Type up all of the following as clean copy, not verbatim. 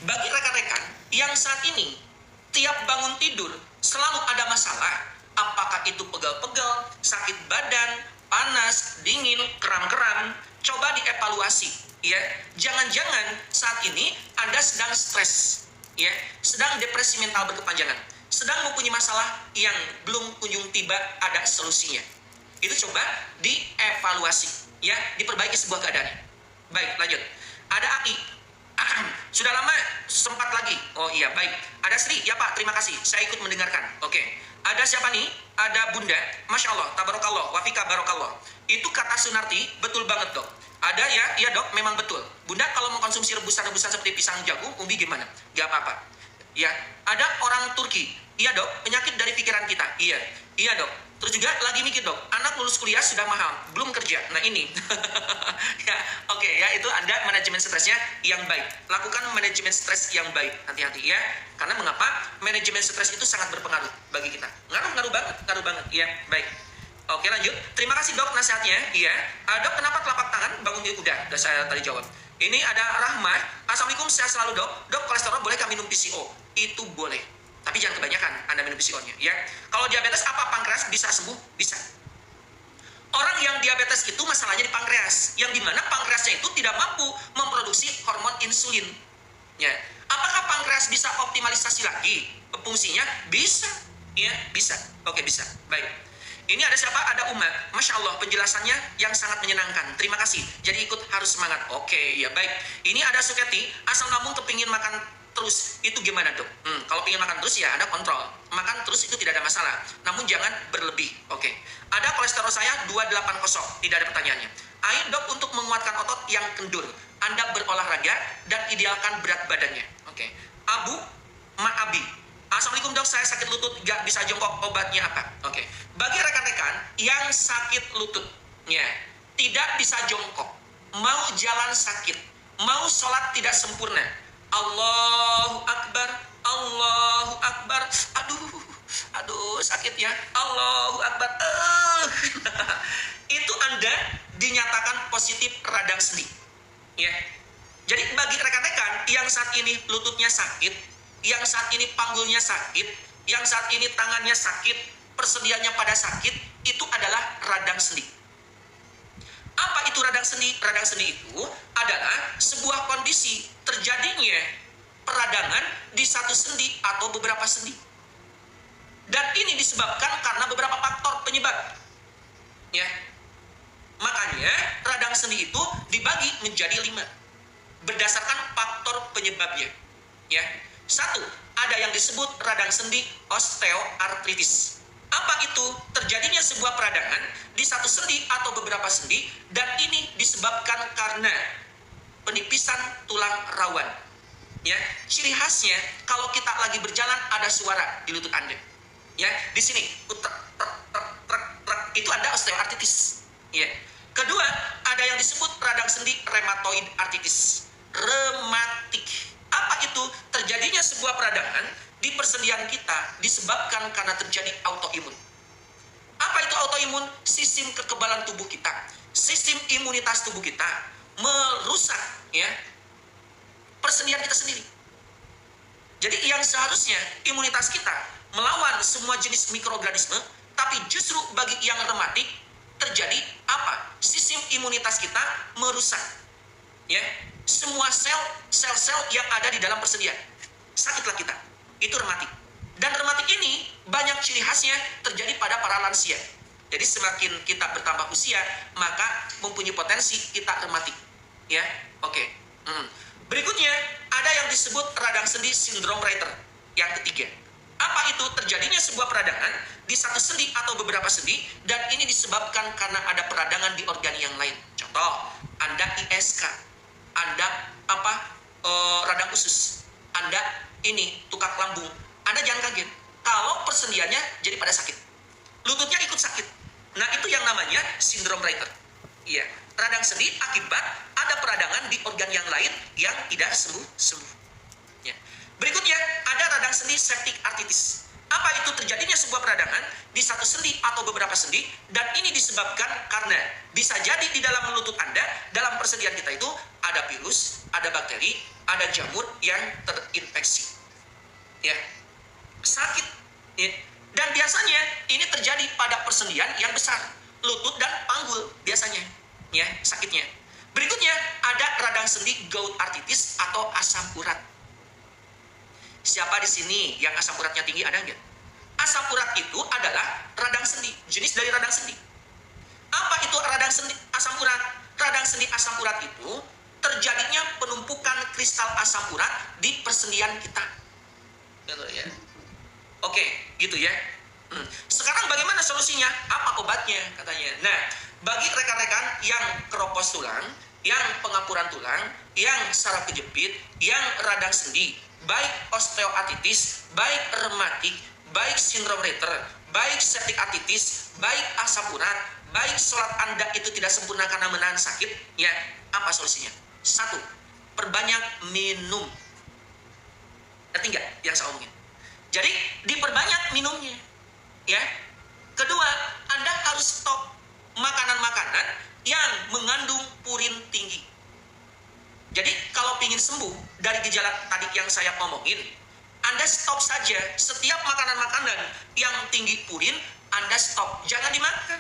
Bagi rekan-rekan yang saat ini tiap bangun tidur selalu ada masalah, apakah itu pegal-pegal, sakit badan, panas, dingin, kram-kram, coba dievaluasi ya. Jangan-jangan saat ini Anda sedang stres ya, sedang depresi mental berkepanjangan, sedang mempunyai masalah yang belum kunjung tiba ada solusinya. Itu coba dievaluasi ya, diperbaiki sebuah keadaan. Baik, lanjut. Ada Aki. Sudah lama sempat lagi. Oh iya, baik. Ada Sri. Ya Pak, terima kasih. Saya ikut mendengarkan. Oke. Ada siapa nih? Ada Bunda. Masya Allah, tabarakallah, wafika barokallah. Itu kata Sunarti, betul banget dok. Ada ya, iya dok, memang betul. Bunda kalau mau konsumsi rebusan-rebusan seperti pisang jagung, umbi gimana? Gak apa-apa. Ya, ada orang Turki. Iya dok, penyakit dari pikiran kita. Iya, iya dok. Terus juga lagi mikir dok, anak lulus kuliah sudah mahal, belum kerja. Nah ini, ya, oke ya, itu Anda manajemen stresnya yang baik. Lakukan manajemen stres yang baik, hati-hati ya. Karena mengapa? Manajemen stres itu sangat berpengaruh bagi kita. Ngaruh banget, ya, baik. Oke lanjut, terima kasih dok nasihatnya. Iya, dok kenapa telapak tangan bangun tidur? Udah saya tadi jawab. Ini ada Rahmah, assalamualaikum, sehat selalu dok. Dok kolesterol bolehkah minum PCO? Itu boleh. Tapi jangan kebanyakan Anda minum PCO-nya ya. Kalau diabetes apa pankreas bisa sembuh? Bisa. Orang yang diabetes itu masalahnya di pankreas, yang dimana pankreasnya itu tidak mampu memproduksi hormon insulin. Ya. Apakah pankreas bisa optimalisasi lagi fungsinya? Bisa. Ya, bisa. Oke, bisa. Baik. Ini ada siapa? Ada Uma. Masya Allah, penjelasannya yang sangat menyenangkan. Terima kasih. Jadi ikut harus semangat. Oke, ya baik. Ini ada Suketi. Asal lambung kepingin makan terus, itu gimana dok? Kalau ingin makan terus ya Anda kontrol. Makan terus itu tidak ada masalah, namun jangan berlebih. Oke. Ada kolesterol saya 280, tidak ada pertanyaannya. Ayo dok untuk menguatkan otot yang kendur. Anda berolahraga dan idealkan berat badannya. Oke. Abu Ma'abi. Assalamualaikum dok, saya sakit lutut, gak bisa jongkok, obatnya apa? Oke. Bagi rekan-rekan yang sakit lutut, ya, tidak bisa jongkok, mau jalan sakit, mau sholat tidak sempurna, Allahu Akbar, Allahu Akbar, aduh sakit ya, Allahu Akbar, itu Anda dinyatakan positif radang sendi, ya. Jadi bagi rekan-rekan yang saat ini lututnya sakit, yang saat ini panggulnya sakit, yang saat ini tangannya sakit, persendiannya pada sakit, itu adalah radang sendi. Apa itu radang sendi? Radang sendi itu adalah sebuah kondisi terjadinya peradangan di satu sendi atau beberapa sendi. Dan ini disebabkan karena beberapa faktor penyebab. Ya. Makanya radang sendi itu dibagi menjadi 5 berdasarkan faktor penyebabnya. Ya. 1, ada yang disebut radang sendi osteoartritis. Apa itu? Terjadinya sebuah peradangan di satu sendi atau beberapa sendi, dan ini disebabkan karena penipisan tulang rawan. Ya, ciri khasnya kalau kita lagi berjalan ada suara di lutut Anda. Ya, di sini itu ada osteoartritis. Ya. Kedua, ada yang disebut radang sendi rheumatoid arthritis. Rematik. Apa itu? Terjadinya sebuah peradangan di persendian kita disebabkan karena terjadi autoimun. Apa itu autoimun? Sistem kekebalan tubuh kita, sistem imunitas tubuh kita merusak ya persendian kita sendiri. Jadi yang seharusnya imunitas kita melawan semua jenis mikroorganisme, tapi justru bagi yang rematik terjadi apa? Sistem imunitas kita merusak. Ya, semua sel-sel yang ada di dalam persendian. Sakitlah kita. Itu rematik. Dan rematik ini banyak ciri khasnya terjadi pada para lansia. Jadi semakin kita bertambah usia, maka mempunyai potensi kita rematik. Ya, oke. Berikutnya ada yang disebut radang sendi sindrom Reiter. Yang ketiga, apa itu? Terjadinya sebuah peradangan di satu sendi atau beberapa sendi, dan ini disebabkan karena ada peradangan di organ yang lain. Contoh, Anda ISK, Anda radang usus, Anda ini tukak lambung. Anda jangan kaget kalau persendiannya jadi pada sakit, lututnya ikut sakit. Nah itu yang namanya sindrom Reiter. Iya, radang sendi akibat ada peradangan di organ yang lain yang tidak sembuh. Ya. Berikutnya ada radang sendi septic arthritis. Apa itu? Terjadinya sebuah peradangan di satu sendi atau beberapa sendi, dan ini disebabkan karena bisa jadi di dalam lutut Anda, dalam persendian kita itu ada virus, ada bakteri, ada jamur yang terinfeksi. Ya, sakit. Ya. Dan biasanya ini terjadi pada persendian yang besar, lutut dan panggul biasanya. Ya, sakitnya. Berikutnya ada radang sendi gout arthritis atau asam urat. Siapa di sini yang asam uratnya tinggi, ada nggak? Asam urat itu adalah radang sendi, jenis dari radang sendi. Apa itu radang sendi asam urat? Radang sendi asam urat itu terjadinya penumpukan kristal asam urat di persendian kita. Gitu ya. Oke, gitu ya. Sekarang bagaimana solusinya? Apa obatnya katanya? Nah, bagi rekan-rekan yang keropos tulang, yang pengapuran tulang, yang saraf kejepit, yang radang sendi, baik osteoartritis, baik rematik, baik sindrom Reiter, baik septic arthritis, baik asam urat, baik sholat Anda itu tidak sempurna karena menahan sakit, ya, apa solusinya? 1. Perbanyak minum. Ngerti nggak yang saya omongin? Jadi, diperbanyak minumnya. Ya. Kedua, Anda harus stop makanan-makanan yang mengandung purin tinggi. Jadi, kalau ingin sembuh dari gejala tadi yang saya omongin, Anda stop saja setiap makanan-makanan yang tinggi purin, Anda stop, jangan dimakan.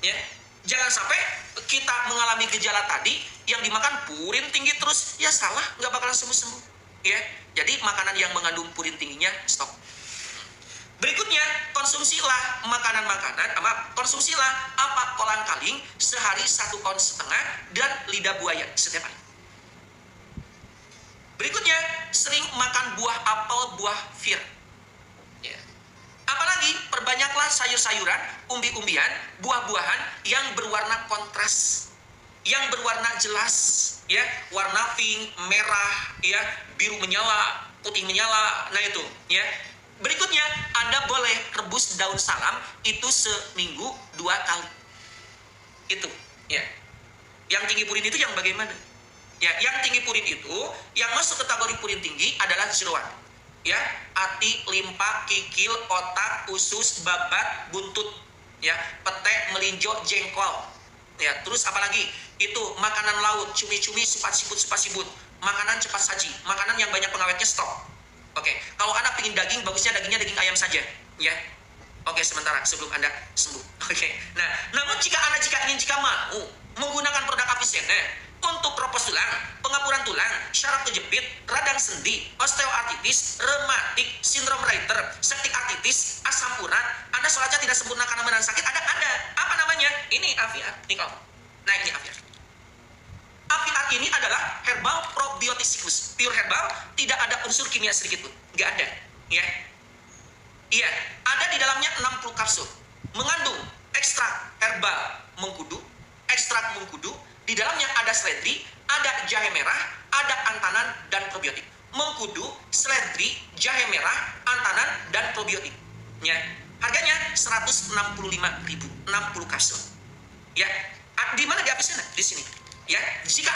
Ya, jangan sampai kita mengalami gejala tadi yang dimakan purin tinggi terus, ya salah, nggak bakalan sembuh-sembuh. Ya, jadi makanan yang mengandung purin tingginya stop. Berikutnya, konsumsilah konsumsilah kolang-kaling sehari 1,5 ons dan lidah buaya setiap hari. Berikutnya, sering makan buah apel, buah fir. Ya. Apalagi, perbanyaklah sayur-sayuran, umbi-umbian, buah-buahan yang berwarna kontras, yang berwarna jelas, ya, warna pink, merah, ya, biru menyala, putih menyala, nah itu, ya. Berikutnya, Anda boleh rebus daun salam itu seminggu 2 kali. Itu, ya. Yang tinggi purin itu yang bagaimana? Ya, yang tinggi purin itu, yang masuk kategori purin tinggi adalah jeroan. Ya, hati, limpa, kikil, otak, usus, babat, buntut, ya, pete, melinjo, jengkol. Ya, terus apalagi? Itu makanan laut, cumi-cumi, supat-sibut, makanan cepat saji, makanan yang banyak pengawetnya stop. Oke, kalau Anda ingin daging, bagusnya dagingnya daging ayam saja, ya. Oke, sementara sebelum Anda sembuh. Oke. Nah, namun jika mau menggunakan produk Avicenna untuk keropos tulang, pengapuran tulang, syaraf kejepit, radang sendi, osteoartritis, rematik, sindrom Reiter, septic arthritis, asam urat, Anda sholatnya tidak sempurna karena menahan sakit, ada. Apa namanya? Ini Aviar. Nih kalau. Nah, ini Aviar. Aviar ini adalah herbal probiotik siklus, pure herbal, tidak ada unsur kimia sedikit pun, nggak ada, ya. Iya, ada di dalamnya 60 kapsul, mengandung ekstrak herbal mengkudu, ekstrak mengkudu, di dalamnya ada seledri, ada jahe merah, ada antanan dan probiotik. Mengkudu, seledri, jahe merah, antanan dan probiotik. Ya, harganya 165.000, 60 kapsul. Ya, di mana di Avicenna? Di sini. Ya, jika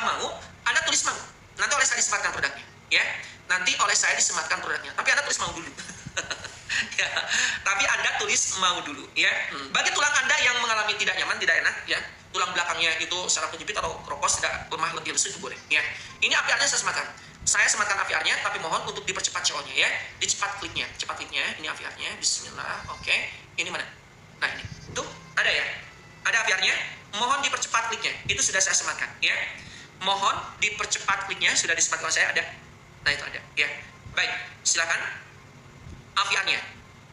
mau, Anda tulis mau. Nanti oleh saya disematkan produknya. Ya, nanti oleh saya disematkan produknya. Tapi Anda tulis mau dulu. Ya, tapi Anda tulis mau dulu. Ya, bagi tulang Anda yang mengalami tidak nyaman, tidak enak, ya, tulang belakangnya itu saraf kejepit atau keropos tidak lemah, letih, lesu, itu boleh. Ya, ini APR-nya saya sematkan. Saya sematkan APR-nya, tapi mohon untuk dipercepat CO-nya, ya. Dicepat kliknya, Ini APR-nya. Bismillah. Oke, ini mana? Nah, ini. Tuh, ada ya? Ada APR-nya. Mohon dipercepat kliknya. Itu sudah saya sematkan, ya. Mohon dipercepat kliknya, sudah disematkan saya, ada. Nah, itu ada, ya. Baik, silakan. APR-nya.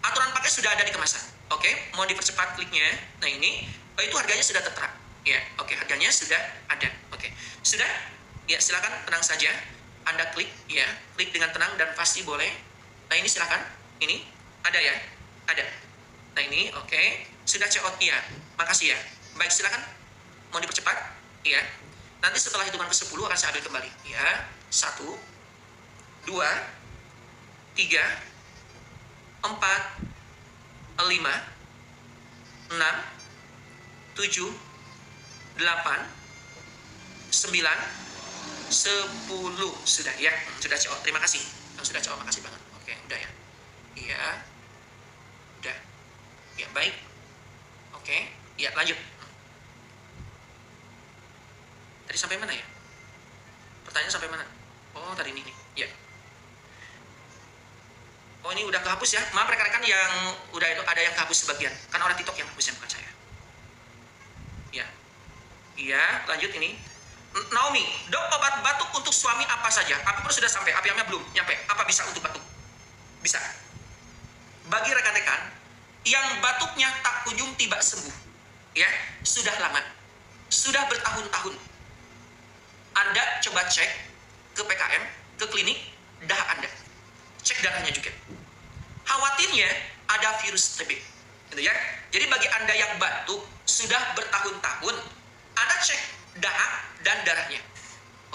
Aturan pakai sudah ada di kemasan. Oke, mohon dipercepat kliknya. Nah, ini itu harganya sudah tertera. Ya, oke, harganya sudah ada. Oke. Sudah? Ya, silakan tenang saja. Anda klik, ya. Klik dengan tenang dan pasti boleh. Nah, ini silakan. Ini ada ya? Ada. Nah, ini oke. Sudah check out, ya. Makasih ya. Baik, silakan. Mau dipercepat? Iya. Nanti setelah hitungan ke-10 akan saya ambil kembali. Ya. 1, 2, 3, 4, 5, 6, 7, 8, 9, 10. Sudah ya. Sudah CO. Terima kasih. Sudah CO. Makasih banget. Oke, udah ya. Iya. Udah. Ya, baik. Oke. Ya, lanjut. Tadi sampai mana ya? Pertanyaan sampai mana? Oh, tadi ini nih. Ya. Oh, ini udah kehapus ya. Maaf rekan-rekan yang udah itu ada yang kehapus sebagian. Kan orang TikTok yang hapusnya, bukan saya. Ya. Iya, lanjut ini. Naomi, dok, obat batuk untuk suami apa saja? Apipun sudah sampai, apiamnya belum nyampe. Apa bisa untuk batuk? Bisa. Bagi rekan-rekan yang batuknya tak kunjung tiba sembuh, ya, sudah lama, sudah bertahun-tahun, Anda coba cek ke PKM, ke klinik darah Anda, cek darahnya juga. Khawatirnya ada virus TB, gitu ya. Jadi bagi Anda yang batuk sudah bertahun-tahun, Anda cek darah dan darahnya.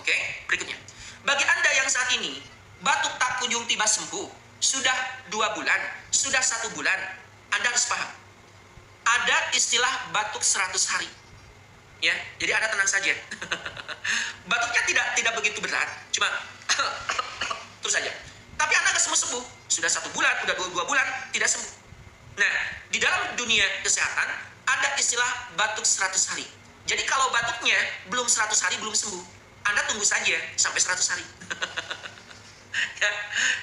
Oke, berikutnya. Bagi Anda yang saat ini batuk tak kunjung tiba sembuh, sudah 2 bulan, sudah 1 bulan, Anda harus paham. Ada istilah batuk 100 hari. Ya, jadi Anda tenang saja. Batuknya tidak begitu berat, cuma terus saja. Tapi Anda nggak sembuh-sembuh. Sudah 1 bulan, sudah 2 bulan, tidak sembuh. Nah, di dalam dunia kesehatan ada istilah batuk 100 hari. Jadi kalau batuknya belum 100 hari belum sembuh, Anda tunggu saja sampai 100 hari. Ya,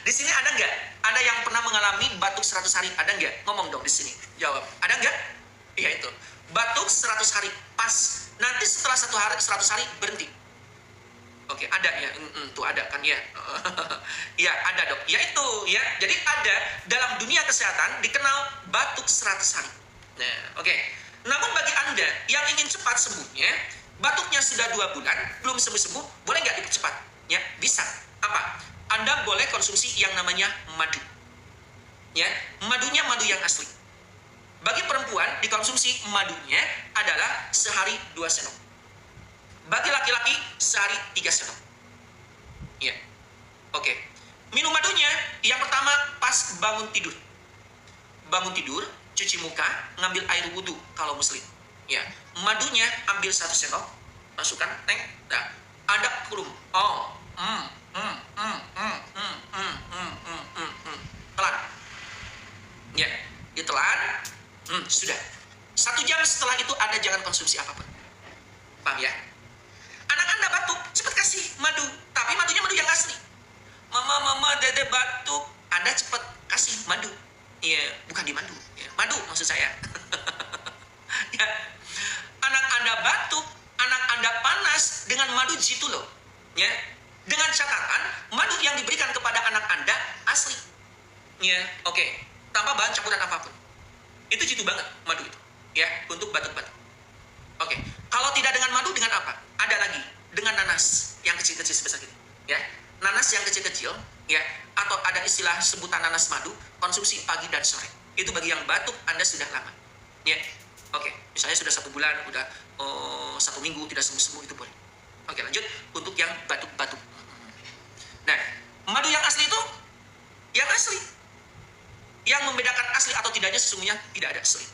di sini ada nggak? Ada yang pernah mengalami batuk 100 hari? Ada nggak? Ngomong dong di sini. Jawab. Ada nggak? Iya itu. Batuk 100 hari pas. Nanti setelah 100 hari berhenti. Oke, ada ya. Tuh ada kan ya. Ya, ada dok. Ya itu ya. Jadi ada dalam dunia kesehatan dikenal batuk 100 hari. Nah, oke. Namun bagi Anda yang ingin cepat sembuhnya, batuknya sudah 2 bulan belum sembuh-sembuh, boleh nggak dipercepat? Ya, bisa. Apa? Anda boleh konsumsi yang namanya madu. Ya, madunya madu yang asli. Bagi perempuan dikonsumsi madunya adalah sehari 2 sendok. Bagi laki-laki sehari 3 sendok. Ya. Oke. Minum madunya yang pertama pas bangun tidur. Bangun tidur, cuci muka, ngambil air wudhu kalau muslim. Ya. Madunya ambil 1 sendok, masukkan teng, nah, Anda kurung. Oh, telan. Ya, ditelan. Sudah. 1 jam setelah itu Anda jangan konsumsi apapun. Paham ya? Anak Anda batuk, cepat kasih madu. Tapi madunya madu yang asli. Mama, dede batuk. Anda cepat kasih madu. Iya, bukan di madu. Ya, madu maksud saya. Ya. Anak Anda batuk, anak Anda panas dengan madu jitu loh. Ya. Dengan catatan, madu yang diberikan kepada anak Anda asli. Ya, oke. Tanpa bahan campuran apapun. Itu jitu banget madu itu. Ya, untuk batuk-batuk. Oke. Kalau tidak dengan madu, dengan apa? Ada lagi. Dengan nanas yang kecil-kecil sebesar ini. Ya. Nanas yang kecil-kecil, ya, atau ada istilah sebutan nanas madu, konsumsi pagi dan sore. Itu bagi yang batuk Anda sudah lama. Ya. Oke. Misalnya sudah 1 bulan, udah 1 minggu tidak sembuh-sembuh, itu boleh. Oke, lanjut untuk yang batuk-batuk. Nah, madu yang asli itu yang asli. Yang membedakan asli atau tidaknya sesungguhnya tidak ada asli.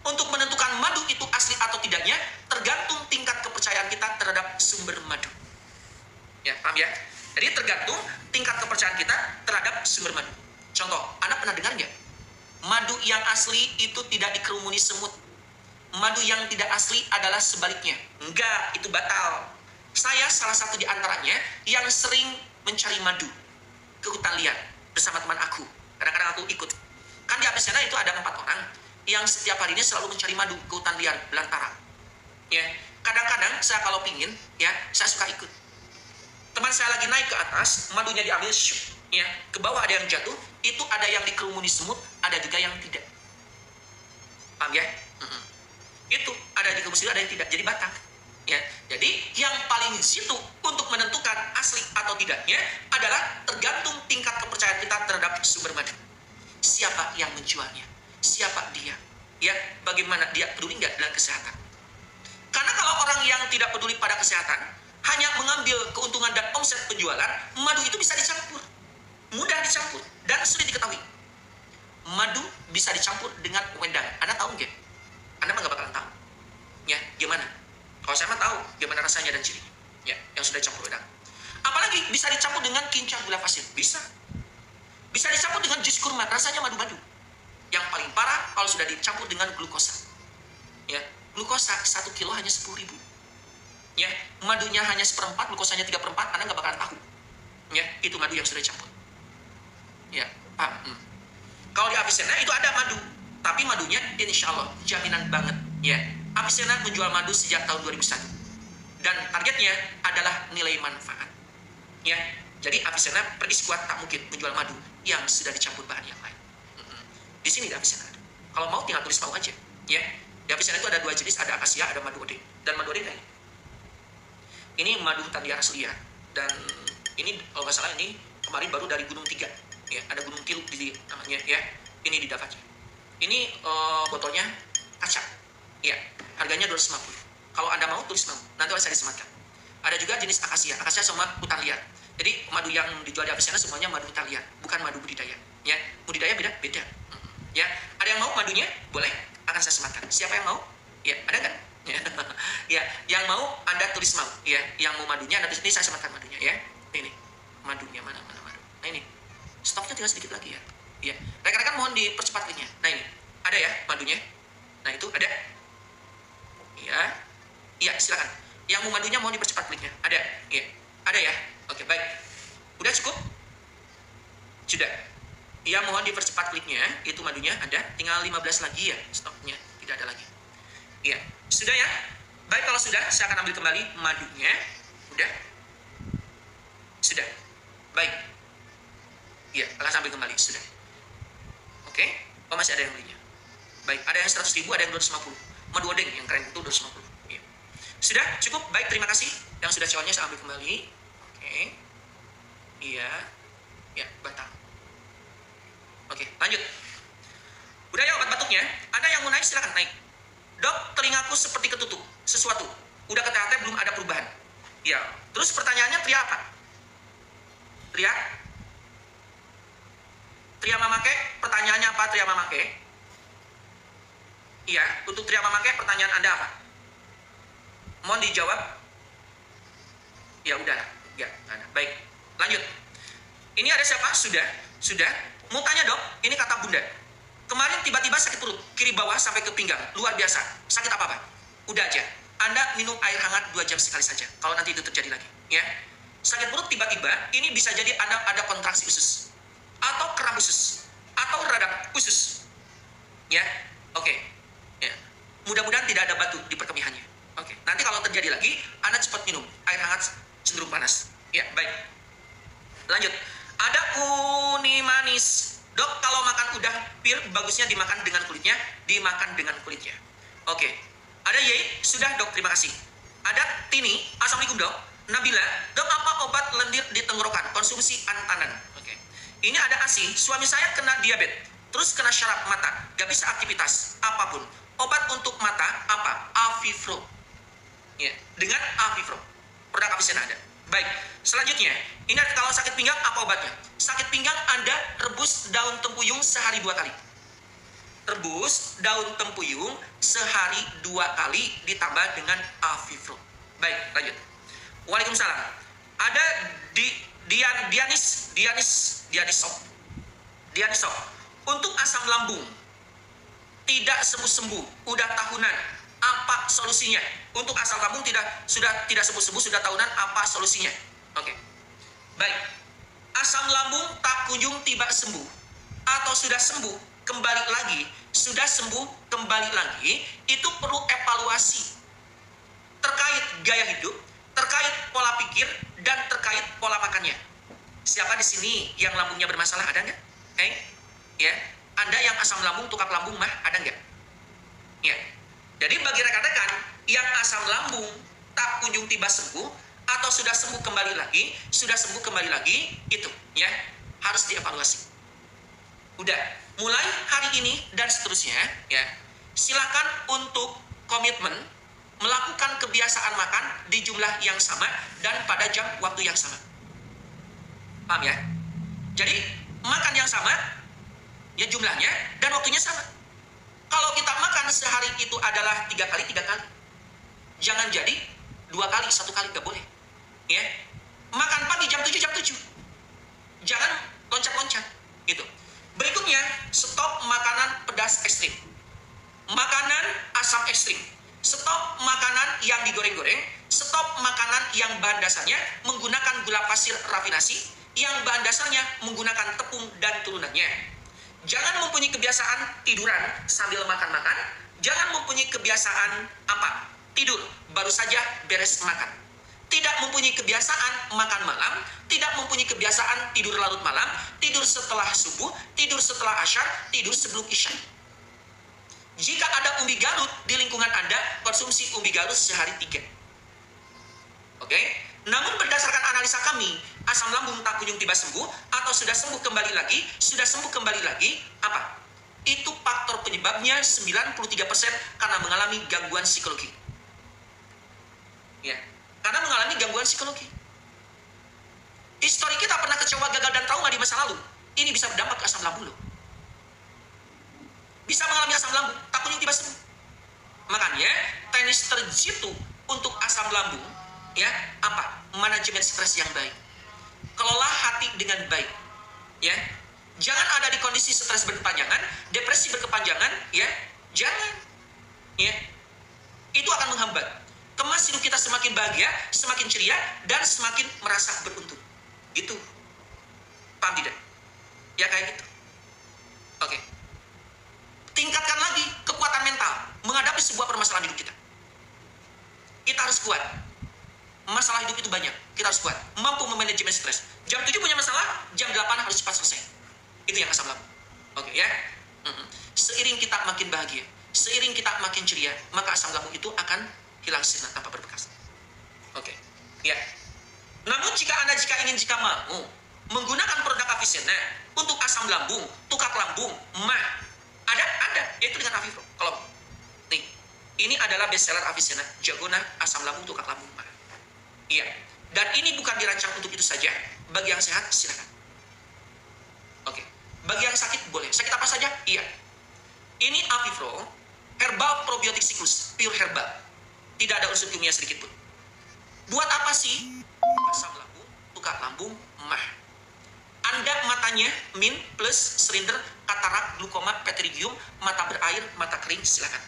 Untuk menentukan madu itu asli atau tidaknya tergantung tingkat kepercayaan kita terhadap sumber madu. Ya, paham ya? Jadi tergantung tingkat kepercayaan kita terhadap sumber madu. Contoh, Anda pernah dengar nggak? Madu yang asli itu tidak dikerumuni semut. Madu yang tidak asli adalah sebaliknya. Enggak, itu batal. Saya salah satu di antaranya yang sering mencari madu ke hutan liar bersama teman aku. Kadang-kadang aku ikut. Kan di Abisena itu ada 4 orang yang setiap harinya selalu mencari madu ke hutan liar belantara. Ya, kadang-kadang saya kalau pingin, ya, saya suka ikut. Teman saya lagi naik ke atas, madunya diambil, syuk, ya, ke bawah ada yang jatuh, itu ada yang dikerumuni semut, ada juga yang tidak. Paham ya? Itu ada di kerumuni semut, ada yang tidak, jadi batal. Ya, jadi yang paling situ untuk menentukan asli atau tidaknya adalah tergantung tingkat kepercayaan kita terhadap sumber madu. Siapa yang menjualnya? Siapa dia? Ya, bagaimana dia peduli nggak dengan kesehatan? Karena kalau orang yang tidak peduli pada kesehatan hanya mengambil keuntungan dan omset penjualan, madu itu bisa dicampur, mudah dicampur dan sulit diketahui. Madu bisa dicampur dengan wedang. Anda tahu nggak? Anda mah nggak bakalan tahu. Ya, gimana? Kalau saya mah tahu gimana rasanya dan cirinya. Ya, yang sudah dicampur wedang. Apalagi bisa dicampur dengan kincang gula pasir. Bisa. Bisa dicampur dengan jus kurma. Rasanya madu-madu. Yang paling parah kalau sudah dicampur dengan glukosa. Ya, glukosa 1 kilo hanya 10.000. Ya, madunya hanya 1/4, glukosanya 3/4, Anda nggak bakalan tahu. Ya, itu madu yang sudah dicampur. Ya, paham? Kalau di Avicenna itu ada madu, tapi madunya insya Allah jaminan banget. Ya, Avicenna menjual madu sejak tahun 2001 dan targetnya adalah nilai manfaat. Ya, jadi Avicenna prediksi kuat tak mungkin menjual madu yang sudah dicampur bahan yang lain. Di sini di Avicenna. Kalau mau tinggal tulis mau aja. Ya, di Avicenna itu ada 2 jenis, ada akasia, ada madu odeng. Dan madu odeng ini madu hutan liar asli ya. Dan ini kalau nggak salah ini kemarin baru dari Gunung Tiga. Ya, ada Gunung Tilu di namanya ya. Ini di dapatnya. Ini botolnya kaca. Ya, harganya 250. Kalau Anda mau tulis mau, nanti saya disematkan. Ada juga jenis akasia. Akasia sama hutan liar. Jadi madu yang dijual di Avicenna semuanya madu hutan liar, bukan madu budidaya. Ya, budidaya beda. Ya, ada yang mau madunya? Boleh, akan saya sematkan. Siapa yang mau? Ya, ada kan? Ya, ya, yang mau Anda tulis mau. Ya, yang mau madunya nanti ini saya sematkan madunya ya. Ini madunya mana madu. Nah ini, stoknya tinggal sedikit lagi ya. Ya, rekan-rekan mohon dipercepat linknya. Nah ini, ada ya madunya. Nah itu ada. Ya, iya silakan. Yang mau madunya mohon dipercepat linknya. Ada, ya, ada ya. Oke baik. Udah cukup? Sudah. Ya mohon dipercepat kliknya, itu madunya ada, tinggal 15 lagi ya stoknya, tidak ada lagi. Iya, sudah ya? Baik kalau sudah, saya akan ambil kembali madunya. Udah? Sudah. Baik. Iya, akan ambil kembali, sudah. Oke, oh masih ada yang belinya. Baik, ada yang 100.000, ada yang 250. Madu odeng yang keren itu 250. Iya. Sudah, cukup. Baik, terima kasih. Yang sudah cowoknya saya ambil kembali. Oke. Iya. Ya, batang. Oke, lanjut. Udah ya obat batuknya? Ada yang mau naik silakan naik. Dok, telingaku seperti ketutup sesuatu. Udah ke THT belum ada perubahan. Ya, terus pertanyaannya Tria apa? Tria Mamake, pertanyaannya apa Tria Mamake? Iya, untuk Tria Mamake pertanyaan Anda apa? Mohon dijawab. Ya udah, ya, ada. Baik, lanjut. Ini ada siapa? Sudah. Mau tanya dok, ini kata bunda. Kemarin tiba-tiba sakit perut, kiri bawah sampai ke pinggang, luar biasa. Sakit apa? Udah aja, Anda minum air hangat 2 jam sekali saja. Kalau nanti itu terjadi lagi, ya. Sakit perut tiba-tiba, ini bisa jadi Anda ada kontraksi usus, atau kram usus, atau radang usus. Ya, oke. Ya. Mudah-mudahan tidak ada batu di perkemihannya. Oke. Nanti kalau terjadi lagi, Anda cepat minum air hangat cenderung panas. Ya, baik. Lanjut. Ada uni manis. Dok, kalau makan udah pir, bagusnya dimakan dengan kulitnya. Dimakan dengan kulitnya. Oke. Ada Yei, sudah dok, terima kasih. Ada Tini, assalamualaikum dok. Nabila, dok apa obat lendir di tenggorokan? Konsumsi antanan. Oke. Ini ada Asi, suami saya kena diabetes. Terus kena syaraf mata, gak bisa aktivitas apapun. Obat untuk mata apa? Aviflo. Ya, dengan Aviflo. Produk Avicenna ada. Baik, selanjutnya, ini kalau sakit pinggang apa obatnya? Sakit pinggang Anda rebus daun tempuyung sehari 2 kali. Rebus daun tempuyung sehari 2 kali ditambah dengan Aviflo. Baik, lanjut. Waalaikumsalam. Ada Dianisop. Untuk asam lambung tidak sembuh-sembuh, udah tahunan. Apa solusinya? Untuk asam lambung sudah tidak sembuh-sembuh, sudah tahunan, apa solusinya? Oke. Baik. Asam lambung tak kunjung tiba sembuh atau sudah sembuh kembali lagi, sudah sembuh kembali lagi, itu perlu evaluasi terkait gaya hidup, terkait pola pikir dan terkait pola makannya. Siapa di sini yang lambungnya bermasalah, ada nggak? Ya, Anda yang asam lambung, tukar lambung mah ada nggak? Ya. Jadi bagi rekan-rekan yang asam lambung tak kunjung tiba sembuh atau sudah sembuh kembali lagi, itu ya harus dievaluasi. Udah, mulai hari ini dan seterusnya ya, silakan untuk komitmen melakukan kebiasaan makan di jumlah yang sama dan pada jam waktu yang sama. Paham ya? Jadi makan yang sama ya jumlahnya dan waktunya sama. Kalau kita makan sehari itu adalah 3 kali. Jangan jadi 2 kali, 1 kali, gak boleh. Ya. Makan pagi jam 7. Jangan loncat-loncat. Gitu. Berikutnya, stop makanan pedas ekstrim. Makanan asam ekstrim. Stop makanan yang digoreng-goreng. Stop gula pasir rafinasi yang bahan dasarnya menggunakan tepung dan turunannya. Jangan mempunyai kebiasaan tiduran sambil makan-makan. Jangan mempunyai kebiasaan apa? Tidur baru saja beres makan. Tidak mempunyai kebiasaan makan malam, tidak mempunyai kebiasaan tidur larut malam, tidur setelah subuh, tidur setelah asyar, tidur sebelum isya. Jika ada umbi garut di lingkungan Anda, konsumsi umbi garut sehari 3. Oke? Namun berdasarkan analisa kami, asam lambung tak kunjung tiba sembuh, atau sudah sembuh kembali lagi, apa? Itu faktor penyebabnya 93% karena mengalami gangguan psikologi. Ya, karena mengalami gangguan psikologi. Histori kita pernah kecewa, gagal, dan trauma di masa lalu. Ini bisa berdampak ke asam lambung loh. Bisa mengalami asam lambung, tak kunjung tiba sembuh. Makanya, teknis terjitu untuk asam lambung, ya, apa? Manajemen stres yang baik. Kelola hati dengan baik. Ya, jangan ada di kondisi stres berkepanjangan, depresi berkepanjangan, ya. Jangan. Ya. Itu akan menghambat. Kemas hidup kita semakin bahagia, semakin ceria, dan semakin merasa beruntung. Gitu. Paham tidak? Ya kayak gitu. Oke. Tingkatkan lagi kekuatan mental menghadapi sebuah permasalahan hidup kita. Kita harus kuat. Masalah hidup itu banyak. Kita harus kuat. Mampu memanajemen stres. Jam 7 punya masalah, jam 8 harus cepat selesai. Itu yang asam lambung. Oke ya. Seiring kita makin bahagia, seiring kita makin ceria, maka asam lambung itu akan hilang sirna tanpa berbekas. Oke. Ya. Namun jika Anda mau menggunakan produk Avicenna untuk asam lambung, tukak lambung, ada yaitu dengan Avipro. Kalau nih, ini adalah bestseller Avicenna, Jagona asam lambung, tukak lambung, Iya. Dan ini bukan dirancang untuk itu saja. Bagi yang sehat silakan. Oke. Bagi yang sakit boleh. Sakit apa saja? Iya. Ini Avipro, herbal probiotik siklus, pure herbal. Tidak ada unsur kimia sedikit pun. Buat apa sih asam lambung, tukak lambung, Anda matanya min plus silinder, katarak, glukoma, pterygium, mata berair, mata kering, silakan.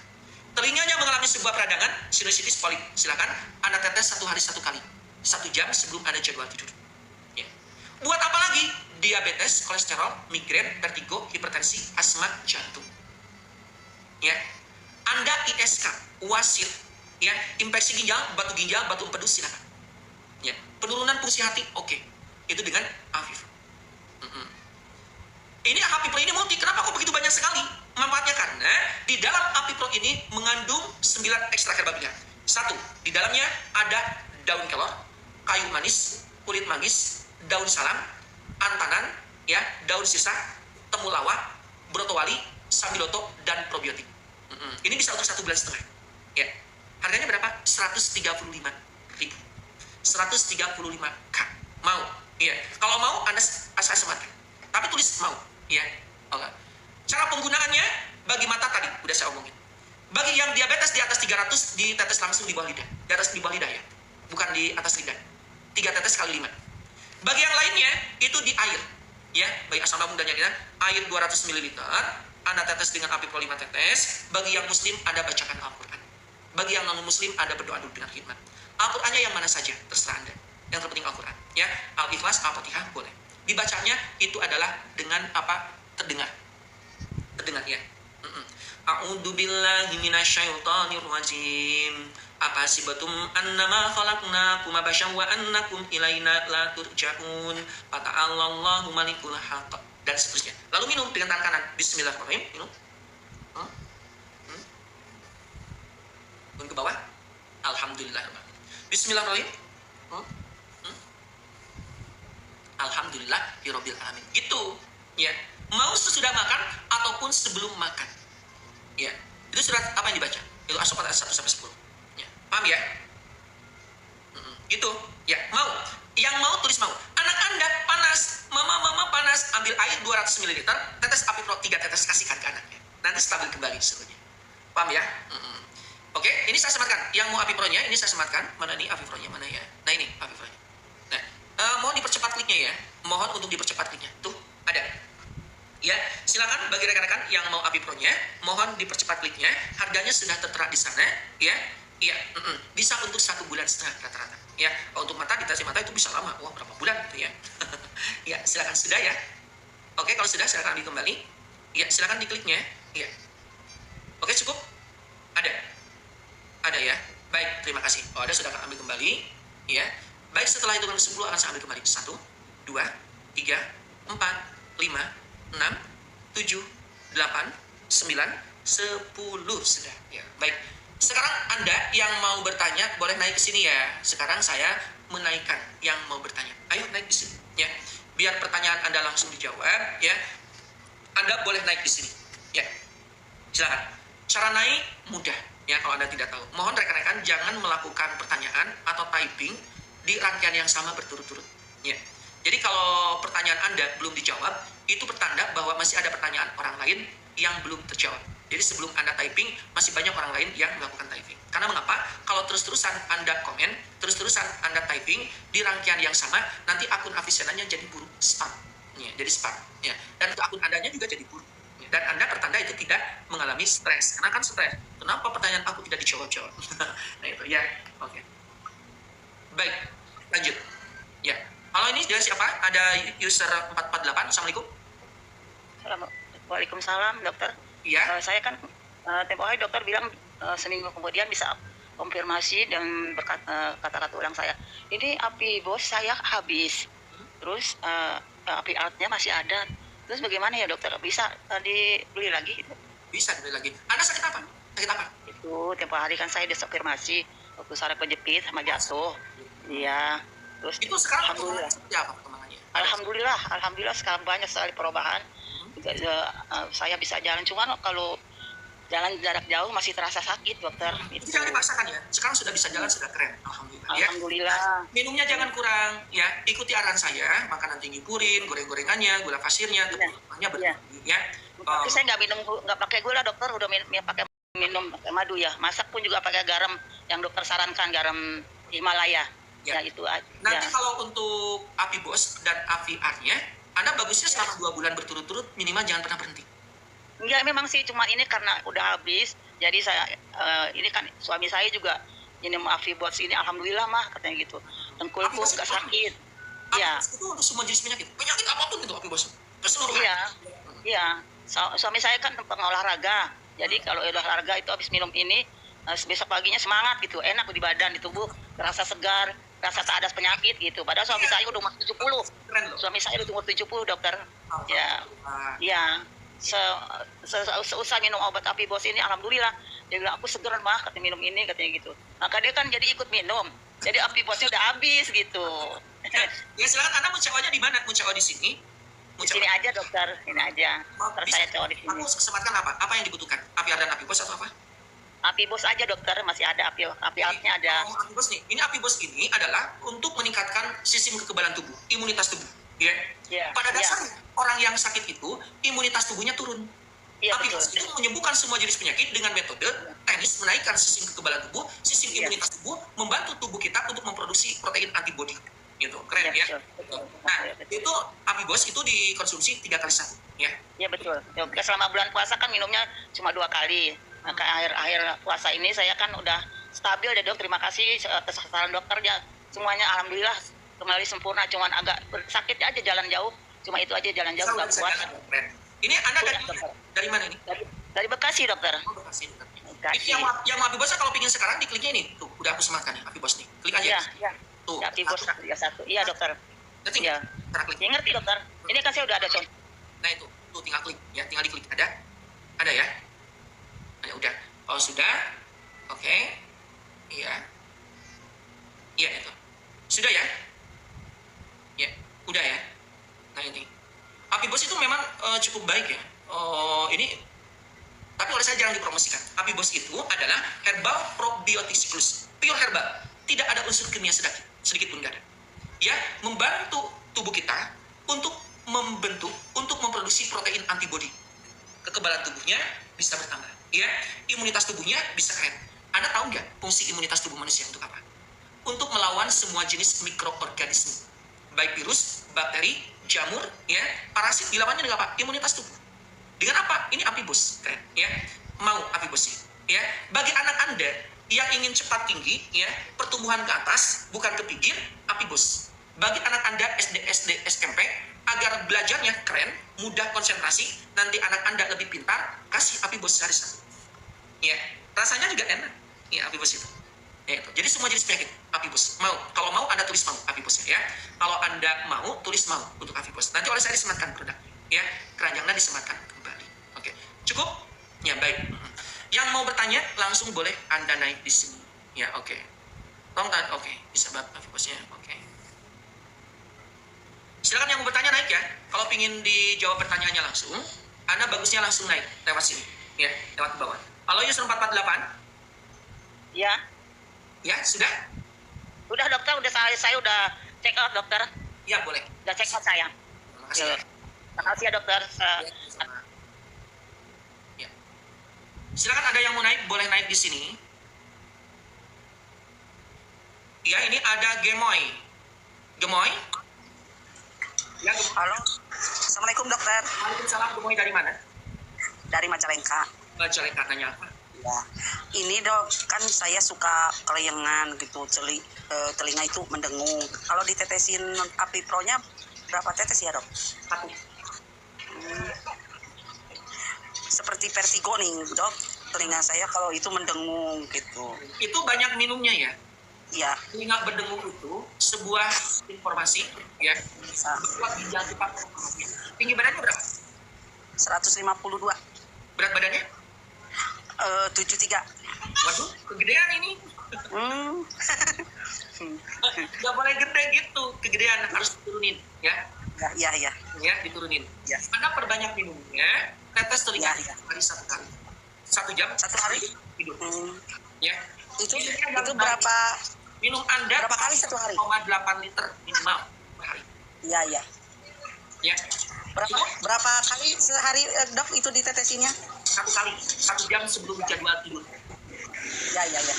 Telinganya mengalami sebuah peradangan, sinusitis, polip, silakan. Anda tetes 1 hari 1 kali, 1 jam sebelum Anda jadwal tidur. Ya. Buat apa lagi? Diabetes, kolesterol, migrain, vertigo, hipertensi, asma, jantung. Ya. Anda ISK, wasit, ya, infeksi ginjal, batu empedu, silakan. Ya. Penurunan fungsi hati, oke. Itu dengan Avipro. Ini Avipro ini multi. Kenapa kok begitu banyak sekali manfaatnya? Karena di dalam Avipro ini mengandung 9 ekstrak herbabilia. 1, di dalamnya ada daun kelor, kayu manis, kulit manggis, daun salam, antanan, ya, daun sisa, temulawak, brotowali, sambiloto, dan probiotik. Ini bisa untuk 1,5 bulan. Ya. Harganya berapa? 135.000. 135k. Mau? Iya. Kalau mau, Anda asal sematkan. Tapi tulis mau. Iya. Oke. Cara penggunaannya bagi mata tadi udah saya omongin. Bagi yang diabetes di atas 300, ditetes langsung di bawah lidah. Di bawah lidah ya. Bukan di atas lidah. 3 tetes kali 5. Bagi yang lainnya itu di air. Ya, bagi asam lambung dan nyaliran, air 200 ml. Anda tetes dengan Avipro 5 tetes. Bagi yang muslim, Anda bacakan Al-Quran. Bagi yang non-muslim, Anda berdoa dulu dengan khidmat. Al-Qurannya yang mana saja, terserah Anda. Yang terpenting Al-Quran. Ya, Al-Ikhlas, Al-Fatihah, boleh. Dibacanya itu adalah dengan apa? Terdengar ya. A'udzu billahi minasyaitonir rajim. Apasibatum annama khalaqnakum abasyam wa annakum ilaina la turja'un. Fata'allallahu malikul haqq. Dan seterusnya. Lalu minum dengan tangan kanan. Bismillahirrahmanirrahim. Minum. Turun ke bawah. Alhamdulillah. Bismillahirrahmanirrahim. Alhamdulillahirabbil alamin. Gitu. Ya. Mau sesudah makan ataupun sebelum makan. Ya. Itu surat apa yang dibaca? Itu As-Saffat ayat 1 sampai 10. Ya. Paham ya? Gitu. Ya, mau. Yang mau tulis mau. Anak Anda panas. Mama panas. Ambil air 200 ml. Tetes Avipro 3 tetes, kasihkan ke anaknya. Nanti stabil kembali seluruhnya. Paham ya? Oke, ini saya sematkan. Yang mau Avipro-nya, ini saya sematkan. Mana nih Avipro-nya? Mana ya? Nah ini Avipro-nya. Nah, mohon dipercepat kliknya ya. Mohon untuk dipercepat kliknya. Tuh, ada. Ya, silakan bagi rekan-rekan yang mau Avipro-nya, mohon dipercepat kliknya. Harganya sudah tertera di sana, ya. Iya, bisa untuk 1,5 bulan rata-rata. Ya, kalau untuk mata, deteksi mata itu bisa lama, wah berapa bulan gitu ya. Ya, silakan sudah ya. Oke, kalau sudah silakan ambil kembali. Ya, silakan dikliknya. Ya. Oke, cukup? Ada? Ada ya. Baik, terima kasih. Oh, ada, sudah akan ambil kembali. Ya. Baik, setelah hitungan ke-10 akan saya ambil kembali. 1, 2, 3, 4, 5, 6, 7, 8, 9, 10 sudah. Ya, baik. Sekarang Anda yang mau bertanya boleh naik ke sini ya. Sekarang saya menaikkan yang mau bertanya. Ayo naik di sini ya. Biar pertanyaan Anda langsung dijawab ya. Anda boleh naik di sini. Ya. Silakan. Cara naik mudah ya kalau Anda tidak tahu. Mohon rekan-rekan jangan melakukan pertanyaan atau typing di rangkaian yang sama berturut-turut. Ya. Jadi kalau pertanyaan Anda belum dijawab, itu pertanda bahwa masih ada pertanyaan orang lain yang belum terjawab. Jadi sebelum Anda typing, masih banyak orang lain yang melakukan typing. Karena mengapa? Kalau terus-terusan Anda komen, terus-terusan Anda typing di rangkaian yang sama, nanti akun Avicenanya jadi buruk, spam. Ya, jadi spam. Ya. Dan akun Andanya juga jadi buruk. Ya. Dan Anda pertanda itu tidak mengalami stres. Karena kan stres. Kenapa pertanyaan aku tidak dijawab-jawab? Nah itu ya. Oke. Baik, lanjut. Ya. Halo, ini dari siapa? Ada user 448. Assalamualaikum. Waalaikumsalam, dokter. Iya. Saya kan tempoh hari dokter bilang seminggu kemudian bisa konfirmasi dan kata-kata ulang saya. Ini api bos saya habis. Terus api artnya masih ada. Terus bagaimana ya dokter? Bisa dibeli lagi? Bisa dibeli lagi. Anda sakit apa? Sakit apa? Itu tempoh hari kan saya dikonfirmasi waktu saraf kejepit sama jatuh. Iya. Terus Itu sekarang alhamdulillah. seperti apa perkembangannya? Alhamdulillah sekarang banyak sekali perubahan. Saya bisa jalan, cuman kalau jalan jarak jauh masih terasa sakit dokter. Itu jangan dipaksakan ya. Sekarang sudah bisa jalan, sudah keren. Alhamdulillah. Ya. Alhamdulillah. Minumnya jangan kurang ya. Ikuti arahan saya, makanan tinggi purin, goreng-gorengannya, gula pasirnya, tepungnya berlebih ya. Tapi saya nggak pakai gula dokter, udah pakai madu ya. Masak pun juga pakai garam yang dokter sarankan, garam Himalaya. Ya itu aja. Nanti kalau untuk api bos dan api arnya, Anda bagusnya selama 2 bulan berturut-turut minimal jangan pernah berhenti. Enggak, memang sih cuma ini karena udah habis. Jadi saya ini kan suami saya juga minum api bos ini, alhamdulillah mah katanya gitu. Dengkulku nggak sakit. Iya. Itu untuk semua jenis penyakit. Penyakit apapun itu api bos. Keseluruhan. Iya. Iya. Suami saya kan pengolahraga. Jadi kalau udah olahraga itu habis minum ini besok paginya semangat gitu, enak di badan, di tubuh, terasa segar, rasa tak ada penyakit gitu. Padahal suami saya udah umur 70. Suami saya udah umur 70 dokter. Ya. Ya. Seusah minum obat api bos ini alhamdulillah. Dia bilang aku seger mah katanya minum ini katanya gitu. Maka dia kan jadi ikut minum. Jadi api bosnya udah habis gitu. Ya silakan Anda mau cawanya di mana? Mau cawa di sini? Di sini aja dokter, ini aja. Terus saya coba di sini. Aku kesempatan apa? Apa yang dibutuhkan? Api ar dan api bos atau apa? Api bos aja dokter, masih ada api artnya ada. Api bos nih. Ini api bos ini adalah untuk meningkatkan sistem kekebalan tubuh, imunitas tubuh. Ya. Pada dasarnya orang yang sakit itu imunitas tubuhnya turun. Api bos itu menyembuhkan semua jenis penyakit dengan metode teknis menaikkan sistem kekebalan tubuh, sistem imunitas tubuh, membantu tubuh kita untuk memproduksi protein antibodi. Gitu, keren ya. Nah, itu api bos itu dikonsumsi 3 kali 1 ya. Iya betul. Ya, selama bulan puasa kan minumnya cuma 2 kali. Maka akhir puasa ini saya kan udah stabil ya dok. Terima kasih atas saran dokternya. Semuanya alhamdulillah kembali sempurna. Cuman agak sakit aja jalan jauh. Cuma itu aja jalan jauh nggak kuat. Ini Anda dari mana ini? Dari Bekasi dokter. Oh, Bekasi dokter. Ini yang api bosnya kalau pingin sekarang dikliknya ini. Tuh, udah aku sematkan ya api bos nih. Klik aja. Iya. Tuh. Api bos 1. Iya dokter. Ngerti ya. Ya, ngerti dokter. Ini kan saya udah ada contoh. Nah itu, tuh tinggal klik ya, tinggal diklik. Ada ya. Ya udah. Oh sudah, oke. Iya. Iya itu. Sudah ya. Ya, udah ya. Nah ini. Api bos itu memang cukup baik ya. Ini. Tapi oleh saya jarang dipromosikan. Api bos itu adalah herbal probiotic siklus, pure herbal. Tidak ada unsur kimia sedikit pun nggak ada. Ya, membantu tubuh kita untuk memproduksi protein antibodi. Kekebalan tubuhnya bisa bertambah. Ya, imunitas tubuhnya bisa keren. Anda tahu nggak fungsi imunitas tubuh manusia untuk apa? Untuk melawan semua jenis mikroorganisme, baik virus, bakteri, jamur, ya, parasit dilawannya dengan apa? Imunitas tubuh. Dengan apa? Ini api bos, keren. Ya, mau api bosnya. Ya, bagi anak Anda yang ingin cepat tinggi, ya, pertumbuhan ke atas, bukan ke pinggir, Apibus. Bagi anak Anda SD, SMP, agar belajarnya keren, mudah konsentrasi, nanti anak Anda lebih pintar, kasih Apibus sehari satu. Ya, rasanya juga enak, ya, Apibus itu. Ya, itu. Jadi semua jenis penyakit, Apibus. Mau, kalau mau Anda tulis mau Apibusnya, ya. Kalau Anda mau, tulis mau untuk Apibus. Nanti oleh saya disematkan produknya, ya. Keranjangnya disematkan kembali. Oke, cukup? Ya, baik. Yang mau bertanya langsung boleh Anda naik di sini. Ya, oke. Oke, bisa Apibusnya, oke. Silakan yang mau bertanya naik ya. Kalau ingin dijawab pertanyaannya langsung, Anda bagusnya langsung naik lewat sini, ya, lewat ke bawah. Halo user 448. Ya. Ya, sudah? Udah dokter, udah saya udah check out dokter. Ya, boleh. Udah check out saya. Terima kasih. Ya. Terima kasih ya dokter. Ya, sama. Ya. Silakan ada yang mau naik, boleh naik di sini. Ya, ini ada Gemoy. Gemoy? Ya, Gemoy. Halo, Assalamualaikum dokter. Waalaikumsalam. Gemoy dari mana? Dari Majalengka. Majalengka, tanya apa? Ya, ini dok, kan saya suka kelayangan gitu, telinga itu mendengung. Kalau ditetesin Apipro-nya berapa tetes ya dok? 1. Seperti vertigo nih dok, telinga saya kalau itu mendengung gitu. Itu banyak minumnya ya. Iya, Telinga berdengung itu sebuah informasi, ya. bisa. Bahwa ginjal kita berfungsi. Tinggi badannya berapa? 152, Berat badannya? 73. Waduh, kegedean ini. Hmm. Gak boleh gede gitu, kegedean harus diturunin, ya. Ya, ya, Ya, diturunin. ya. Anda perbanyak minumnya, tetes telinga Ya, ya. hari 1 kali. 1 jam, Satu hari? hidup. Hmm. Ya. Itu Minumnya dalam berapa? Minum Anda Berapa kali satu hari? 0,8 liter minimal per hari. Ya, ya. Ya. Berapa kali sehari dok itu ditetesinnya? 1 kali, 1 jam sebelum jadwal tidur. Ya, ya, ya.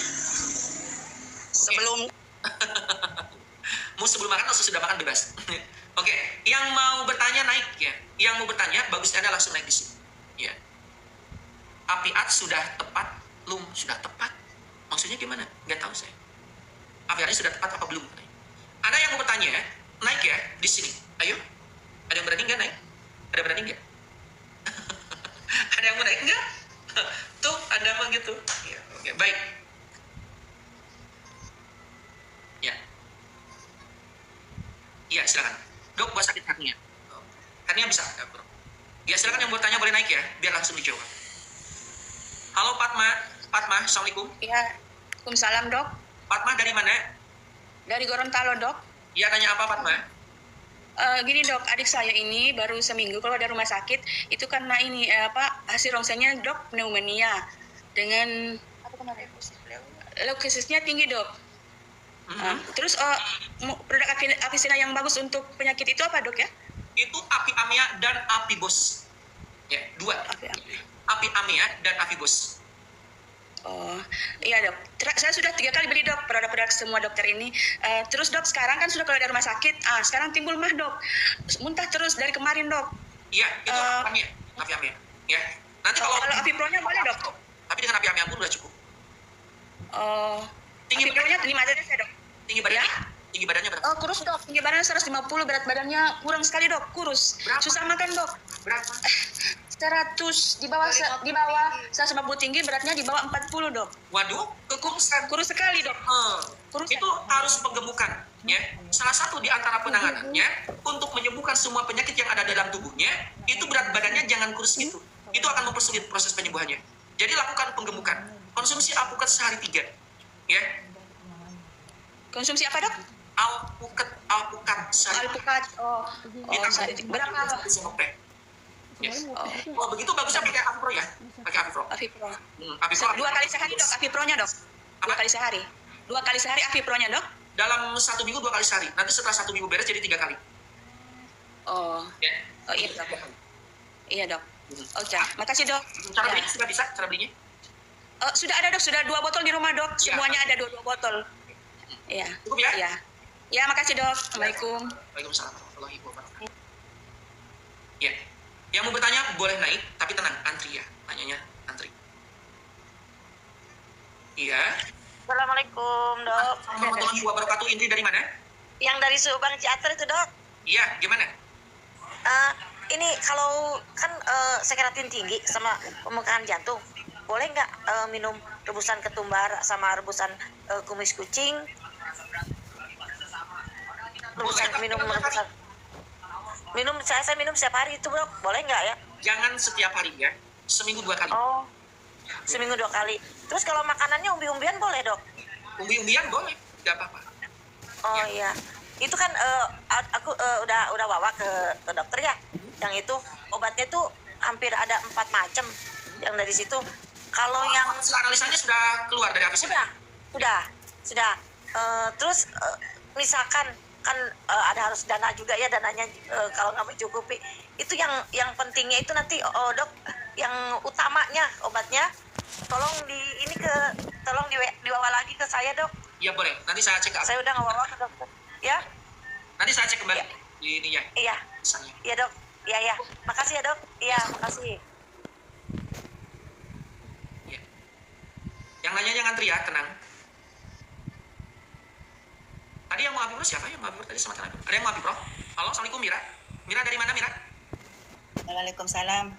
Sebelum Mau sebelum makan atau sudah makan bebas. Oke, yang mau bertanya naik ya. Yang mau bertanya bagus Anda langsung naik di sini. Ya. Apiat sudah tepat, belum sudah tepat. Maksudnya gimana? Nggak tahu saya. Apiatnya sudah tepat apa belum? Anda yang mau bertanya, naik ya di sini. Ayo. Ada yang berani nggak naik? Ada berani nggak? Ada yang mau naik nggak? Tuh, Anda mah gitu. Ya, oke, baik. Ya. Iya, silakan. Dok, buat sakit hernia. Hernia bisa? Ya, silakan yang mau bertanya boleh naik ya, biar langsung dijawab. Halo Fatma. Fatma, Assalamualaikum. Ya, Waalaikumsalam dok. Fatma dari mana? Dari Gorontalo dok. Iya, nanya apa Fatma? Gini dok, adik saya ini baru seminggu keluar dari rumah sakit. Itu karena ini hasil ronsennya dok pneumonia dengan apa kemarin? Leukemia tinggi dok. Terus produk Avicenna yang bagus untuk penyakit itu apa dok ya? Itu api amia dan api bos. Ya, 2. Api amia dan api bos. Oh, iya dok. Saya sudah 3 kali beli dok produk-produk semua dokter ini. Terus dok sekarang kan sudah keluar dari rumah sakit. Sekarang timbul mah dok. Muntah terus dari kemarin dok. Iya, itu api amia. Api amia. Ya. Nanti kalau Api Pro-nya boleh dok. tapi dengan api amia pun udah cukup. Tinggi Api Pro-nya 5 tetes ya dok. Tinggi badannya? Ya. Tinggi badannya berapa? Kurus dok. Tinggi badannya 150, berat badannya kurang sekali dok. Kurus. Berapa? Susah makan dok. Berapa? 100 di bawah 150 tinggi, beratnya di bawah 40 dok. Waduh, kekurusan. Kurus sekali dok. Kurus. Itu harus penggemukan, ya. Salah satu di antara penanganannya untuk menyembuhkan semua penyakit yang ada dalam tubuhnya, itu berat badannya jangan kurus gitu. Itu akan mempersulit proses penyembuhannya. Jadi lakukan penggemukan. Konsumsi alpukat sehari 3, ya. Konsumsi apa dok? Alpukat sehari. Alpukat. Ditambah berapa? Yes. Oh, begitu bagusnya pakai Api Pro ya. Pakai Api Pro. Api Pro. Api Pro. 2 kali sehari dok. Api Pro-nya dok. 2 kali sehari. 2 kali sehari Api Pro-nya dok. Dalam 1 minggu 2 kali sehari. Nanti setelah 1 minggu beres jadi 3 kali. Ya. Iya dok. Iya dok. Oke, makasih dok. Cara Ya. belinya sudah bisa? Cara belinya? Sudah ada dok, sudah 2 botol di rumah dok. Ya. Semuanya ada 2 botol. Iya. Cukup ya? Iya. Ya, makasih dok. Assalamualaikum. Waalaikumsalam warahmatullahi wabarakatuh. Ya. Yang mau bertanya boleh naik, tapi tenang, antri ya. Tanyanya antri. Iya. Assalamualaikum, Dok. Assalamualaikum warahmatullahi wabarakatuh. Indri dari mana? Yang dari Subang Ciater itu, Dok. Iya, gimana? Eh, ini kalau kan sekeratin tinggi sama pembengkakan jantung, boleh nggak minum rebusan ketumbar sama rebusan kumis kucing? Minum saya minum setiap hari itu, Dok. Boleh nggak ya? Jangan setiap hari ya. Seminggu 2 kali. Oh, seminggu 2 kali. Terus kalau makanannya umbi-umbian boleh, Dok? Umbi-umbian boleh, nggak apa-apa. Oh iya. Itu kan aku udah bawa ke dokter ya. Yang itu obatnya tuh hampir ada 4 macam. Yang dari situ kalau yang Hasil analisanya sudah keluar dari apa sih? sudah. Terus misalkan kan ada harus dana juga ya, dananya kalau nggak mencukupi. Itu yang pentingnya itu nanti Dok, yang utamanya obatnya tolong dibawa lagi ke saya, Dok. Iya boleh, nanti saya cek. Saya udah nggak bawa ke dokter. Ya? Nanti saya cek kembali Ya. ini ya. Iya. Misalnya. Iya, Dok. Iya. Makasih ya, Dok. Iya, makasih. Ya. Yang nanyanya ngantri ya, tenang. Tadi yang mau Abibro siapa? Yang mau Abibro tadi sama Abibro. Ada yang mau Abibro? Halo, Assalamualaikum Mira. Mira dari mana Mira? Waalaikumsalam,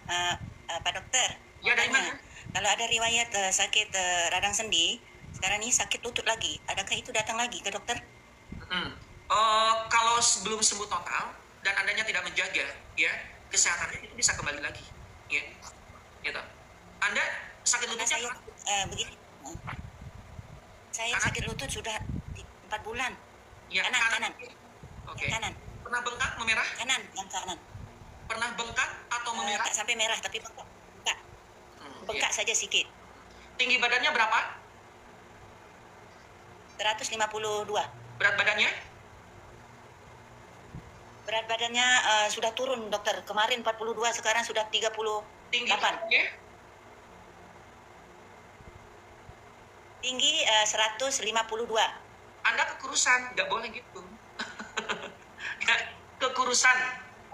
Pak Dokter. Ya dari mana? Kalau ada riwayat sakit radang sendi, sekarang ini sakit lutut lagi. Adakah itu datang lagi ke dokter? Kalau belum sembuh total dan andanya tidak menjaga ya kesehatannya, itu bisa kembali lagi ya gitu. Anda sakit Karena lututnya saya begini, saya sakit lutut sudah 4 bulan. ya, Kanan. Oke. Kanan, Pernah bengkak memerah? yang kanan. Pernah bengkak atau memerah? Tak sampai merah, tapi bengkak. Bengkak Ya. saja sedikit. Tinggi badannya berapa? 152. Berat badannya? Berat badannya sudah turun, dokter. Kemarin 42, sekarang sudah 38. Tinggi badannya? Tinggi 152. Anda kekurusan, nggak boleh gitu. Ya, kekurusan.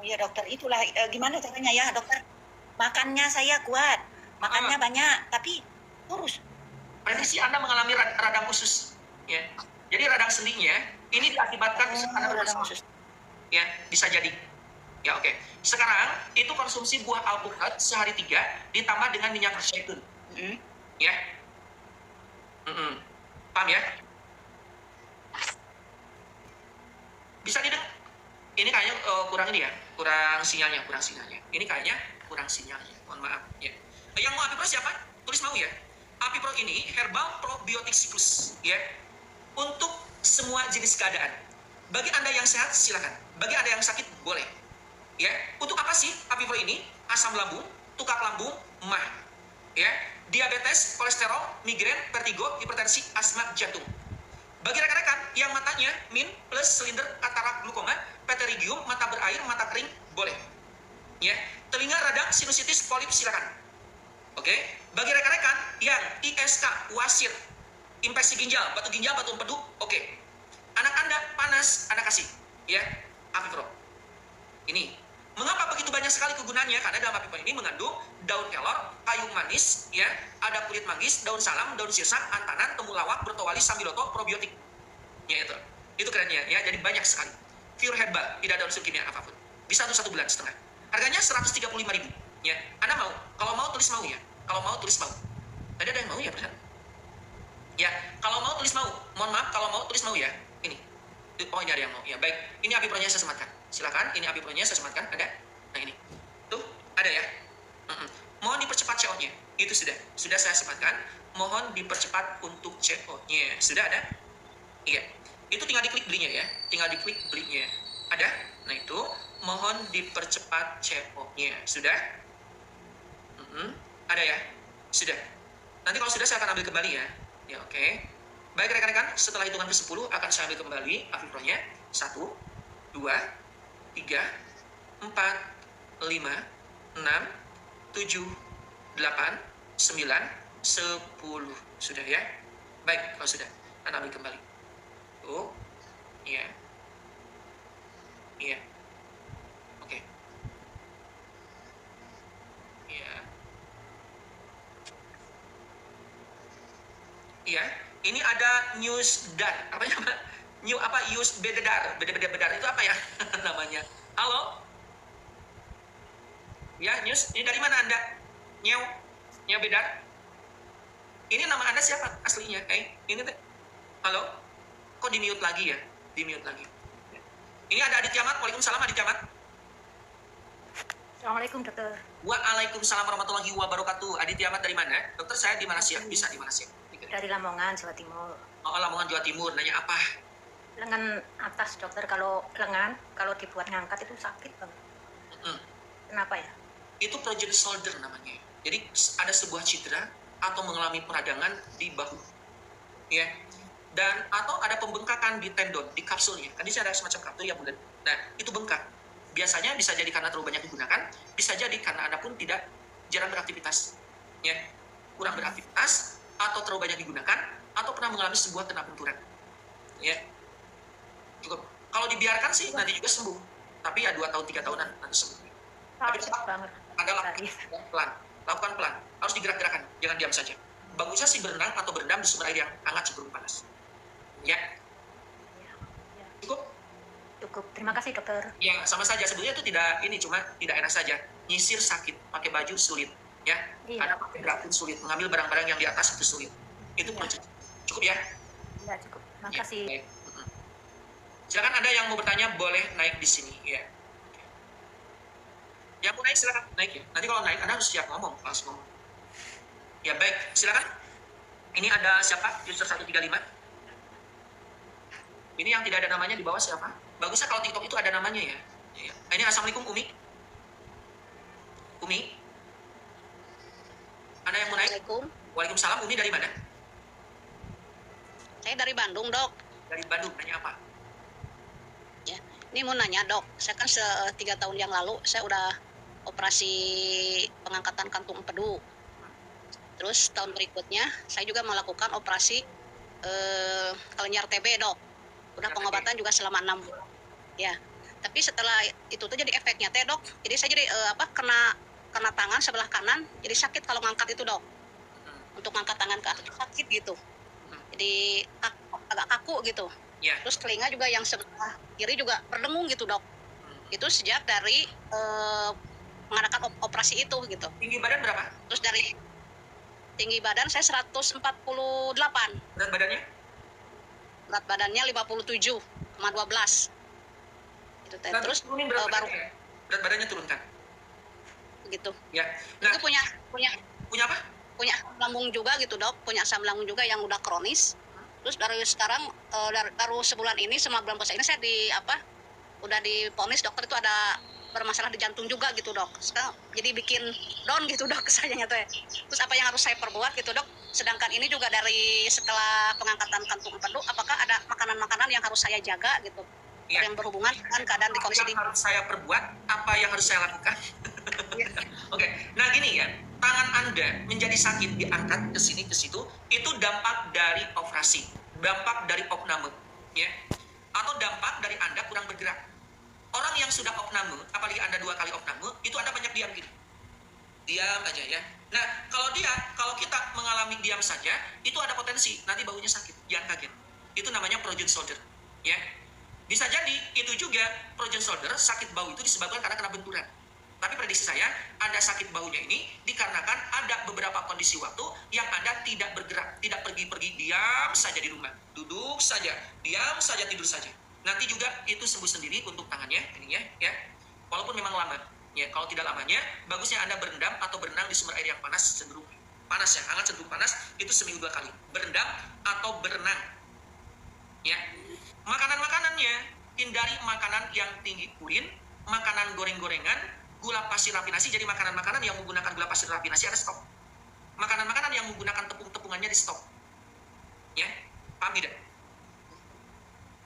Iya dokter, itulah gimana caranya ya dokter? Makannya saya kuat, makannya banyak, tapi kurus. Prediksi Anda mengalami radang khusus. Ya. Jadi radang sendinya ini diakibatkan Anda radang bermasalah. khusus. Ya, bisa jadi. Ya oke. Sekarang itu konsumsi buah alpukat sehari 3 ditambah dengan minyak zaitun. Ya. Paham ya? Bisa didengar? Ini kayaknya kurang ini ya, kurang sinyalnya. Ini kayaknya kurang sinyalnya. Mohon maaf. Ya. Yang mau Apipro siapa? Tulis mau ya. Apipro ini herbal probiotik siklus, ya, untuk semua jenis keadaan. Bagi Anda yang sehat silakan. Bagi Anda yang sakit boleh. Ya, untuk apa sih Apipro ini? Asam lambung, tukak lambung, mah. Ya, diabetes, kolesterol, migrain, vertigo, hipertensi, asma, jantung. Bagi rekan-rekan yang matanya min plus silinder katarak glukoma, pterygium, mata berair, mata kering, boleh. Ya, telinga radang, sinusitis, polip silakan. Oke, bagi rekan-rekan yang ISK, wasir, infeksi ginjal, batu empedu, oke. Anak Anda panas, Anda kasih, ya, Apipro. Ini, mengapa begitu banyak sekali kegunaannya? Karena dalam Apipro ini mengandung daun kelor, kayu manis, ya, ada kulit manggis, daun salam, daun sirsak, antanan, temulawak, bertowali, sambiloto, probiotik. Ya itu kerennya, ya. Jadi banyak sekali. Pure herbal, tidak ada unsur kimia apapun. Bisa untuk 1,5 bulan. Harganya 135.000. Ya, Anda mau? Kalau mau tulis mau ya. Kalau mau tulis mau. Tadi ada yang mau ya, benar? Ya, kalau mau tulis mau. Mohon maaf, kalau mau tulis mau ya. Ini. Oh, ini ada yang mau. Ya, baik. Ini Apipro-nya saya sematkan. Silakan, ini Apipro-nya saya sematkan. Ada? Nah, ini. Tuh, ada ya. Mohon dipercepat CO-nya. Itu sudah. Sudah saya sematkan. Mohon dipercepat untuk CO-nya. Sudah ada? Iya. Itu tinggal diklik belinya ya. Tinggal diklik belinya. Ada? Nah, itu mohon dipercepat CO-nya. Sudah? Ada ya? Sudah. Nanti kalau sudah saya akan ambil kembali ya. Ya, oke. Baik rekan-rekan, setelah hitungan ke-10 akan saya ambil kembali Apipro-nya. 1, 2, 3, 4, 5, 6, 7, 8, 9, 10. Sudah ya? Baik, kalau sudah, Anda ambil kembali. Tuh. Iya. Iya. Oke. Iya. Iya. Ini ada news dan apa ya? New apa? News bededar. Bededar itu apa ya namanya? Halo? Ya, news. Ini dari mana Anda? Nyeu bedar. Ini nama Anda siapa aslinya? Ini teh. Halo? Kok di-mute lagi ya? Di-mute lagi. Ini ada Aditya Mat. Waalaikumsalam Aditya Mat. Assalamualaikum dokter. Waalaikumsalam warahmatullahi wabarakatuh. Aditya Mat dari mana? Dokter saya di Malaysia. Bisa di Malaysia. Dari Lamongan, Jawa Timur. Oh, Lamongan Jawa Timur. Nanya apa? Lengan atas dokter, kalau lengan kalau dibuat ngangkat itu sakit banget. Kenapa ya? Itu projection shoulder namanya. Jadi ada sebuah cedera atau mengalami peradangan di bahu. Ya. Dan atau ada pembengkakan di tendon, di kapsulnya. Kan di sini ada semacam kapsul yang bulat. Nah, itu bengkak. Biasanya bisa jadi karena terlalu banyak digunakan, bisa jadi karena Anda pun tidak jarang beraktivitas. Ya. Kurang beraktivitas atau terlalu banyak digunakan atau pernah mengalami sebuah kena benturan. Ya. Cukup. Kalau dibiarkan sih nanti juga sembuh. Tapi ya 2 tahun 3 tahunan nanti sembuh. Tapi Sakit banget. Anda lakukan pelan. Lakukan pelan. Harus digerak-gerakan, jangan diam saja. Bagusnya sih berenang atau berendam di sumber air yang hangat sebelum panas. Ya. Cukup? Cukup. Terima kasih dokter. Ya, sama saja. Sebenarnya itu tidak ini, cuma tidak enak saja. Nyisir sakit, pakai baju sulit. Ya. Iya. Ada pakai berat pun sulit. Mengambil barang-barang yang di atas itu sulit. Itu proses. Cukup ya? Ya cukup. Terima Ya, kasih. baik. Silakan ada yang mau bertanya, boleh naik di sini. Ya. Yang mau naik silakan naik ya. Nanti kalau naik Anda harus siap ngomong, langsung ngomong. Ya baik, silakan. Ini ada siapa? User 135. Ini yang tidak ada namanya di bawah siapa? Bagusnya kalau TikTok itu ada namanya ya. Ya. Ini Assalamualaikum Umi. Umi. Ada yang mau naik? Assalamualaikum. Waalaikumsalam. Umi dari mana? Saya dari Bandung, Dok. Dari Bandung. Nanya apa? Ya, ini mau nanya, Dok. Saya kan 3 tahun yang lalu saya udah operasi pengangkatan kantung empedu. Terus tahun berikutnya saya juga melakukan operasi kelenjar TB, Dok. Udah pengobatan juga selama 6 bulan. Ya. Tapi setelah itu tuh jadi efeknya teh, Dok. Jadi saya jadi kena tangan sebelah kanan, jadi sakit kalau ngangkat itu, Dok. Untuk ngangkat tangan ke atas sakit gitu. Jadi agak kaku gitu. Ya. Terus telinga juga yang sebelah kiri juga berdengung gitu, Dok. Itu sejak dari mengadakan operasi itu gitu. Tinggi badan berapa? Terus dari tinggi badan saya 148. Berat badannya? Berat badannya 57,12. Itu teh. Nanti Terus turunin berat baru badannya. Berat badannya turunkan. gitu. Ya. Itu Nah, punya punya apa? asam lambung juga gitu, Dok. Punya asam lambung juga yang udah kronis. Terus dari sekarang baru sebulan ini, sama bulan puasa ini saya udah diponis dokter itu ada bermasalah di jantung juga gitu, Dok. Sekarang jadi bikin down gitu, Dok, sayangnya tuh ya. Terus apa yang harus saya perbuat gitu, Dok? Sedangkan ini juga dari setelah pengangkatan kantung empedu, apakah ada makanan-makanan yang harus saya jaga gitu? Ya. Yang berhubungan dengan keadaan di kondisi Yang harus saya perbuat, apa yang harus saya lakukan? Iya. Oke, nah gini ya, tangan Anda menjadi sakit diangkat ke sini ke situ, itu dampak dari operasi, dampak dari opname, ya, atau dampak dari Anda kurang bergerak. Orang yang sudah opname, apalagi Anda 2 kali opname, itu Anda banyak diam gini, diam aja ya. Nah, kalau kita mengalami diam saja, itu ada potensi nanti baunya sakit, jangan kaget. Itu namanya projection shoulder, ya. Bisa jadi itu juga projection shoulder, sakit bau itu disebabkan karena kena benturan. Tapi prediksi saya, Anda sakit baunya ini dikarenakan ada beberapa kondisi waktu yang Anda tidak bergerak, tidak pergi-pergi, diam saja di rumah, duduk saja, diam saja, tidur saja. Nanti juga itu sembuh sendiri untuk tangannya, ini ya. Walaupun memang lama, ya. Kalau tidak lamanya, bagusnya Anda berendam atau berenang di sumber air yang panas cenderung panas ya, hangat cenderung panas, itu seminggu 2 kali. Berendam atau berenang, ya. Makanan-makanannya, hindari makanan yang tinggi urin, makanan goreng-gorengan, gula pasir rafinasi. Jadi makanan-makanan yang menggunakan gula pasir rafinasi ada stop. Makanan-makanan yang menggunakan tepung-tepungannya di stop. Ya, paham tidak?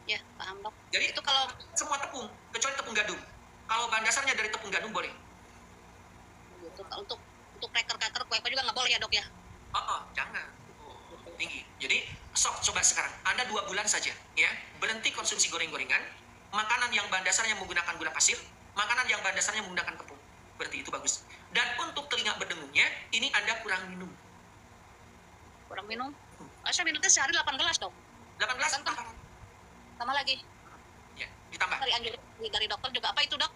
ya, paham, Dok. Jadi Itu kalau semua tepung, kecuali tepung gandum. Kalau bahan dasarnya dari tepung gandum boleh. gitu, untuk cracker kue juga nggak boleh ya, Dok ya? Jangan. Tinggi. Jadi sok coba sekarang. Anda 2 bulan saja, ya, berhenti konsumsi goreng-gorengan, makanan yang bahan dasarnya menggunakan gula pasir, makanan yang bahan dasarnya menggunakan tepung. Berarti itu bagus. Dan untuk telinga berdengungnya, ini Anda kurang minum. Kurang minum? Saya minumnya sehari 8 gelas, Dok. 18 Tambah. apa? Tambah lagi. Ya, ditambah. Dari dokter juga apa itu, Dok?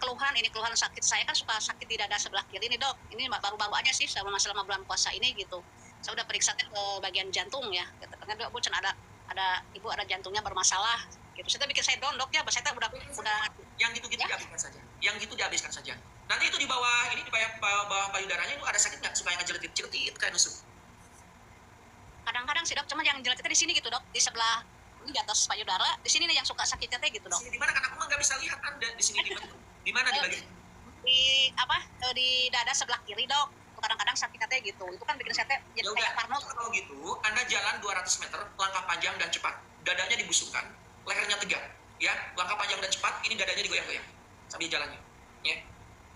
Keluhan sakit saya kan suka sakit di dada sebelah kiri nih, Dok. Ini baru-baru aja sih selama bulan puasa ini gitu. Saya udah periksa ke bagian jantung ya. Katanya Dok, ibu ada jantungnya bermasalah. Gitu. Saya bikin saya down, Dok ya. Saya udah Yang gitu-gitu dihabiskan saja. Yang gitu dihabiskan saja. Nanti itu di bawah bawah payudaranya itu ada sakit nggak supaya nggak jeletit kayak nusuk? kadang-kadang sih, Dok, cuma yang jelasnya di sini gitu, Dok, di sebelah ini di atas payudara, di sini nih yang suka sakitnya teh gitu, Dok. Di mana kan aku mah nggak bisa lihat Anda di sini di mana di bagian Di dada sebelah kiri, Dok. Kadang-kadang sakitnya teh gitu. Itu kan bikin saya teh jadi kayak parno. Kalau gitu, Anda jalan 200 meter, langkah panjang dan cepat. Dadanya dibusungkan, lehernya tegak. Ya, langkah panjang dan cepat, ini dadanya digoyang-goyang sambil jalannya. Ya.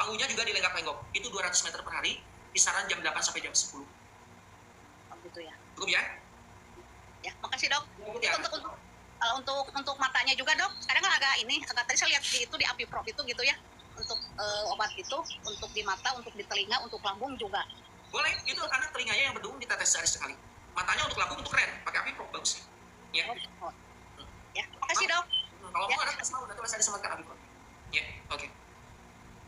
Panggungnya juga dilenggak-lenggok. Itu 200 meter per hari, kisaran jam 8 sampai jam 10. Oh, gitu ya. Cukup ya? Ya, makasih, Dok. Cukup ya? Untuk matanya juga, Dok. Kadang kan agak tadi saya lihat di Apiprop itu gitu ya. Untuk obat itu, untuk di mata, untuk di telinga, untuk lambung juga. Boleh, itu Anda telinganya yang berdung ditetes sehari sekali. Matanya untuk lambung itu keren, pakai Apiprop bagus. Ya. Ya, makasih, Dok. Kalau Ya. mau ada tes mau nanti saya disematkan Apiprop. Ya, oke.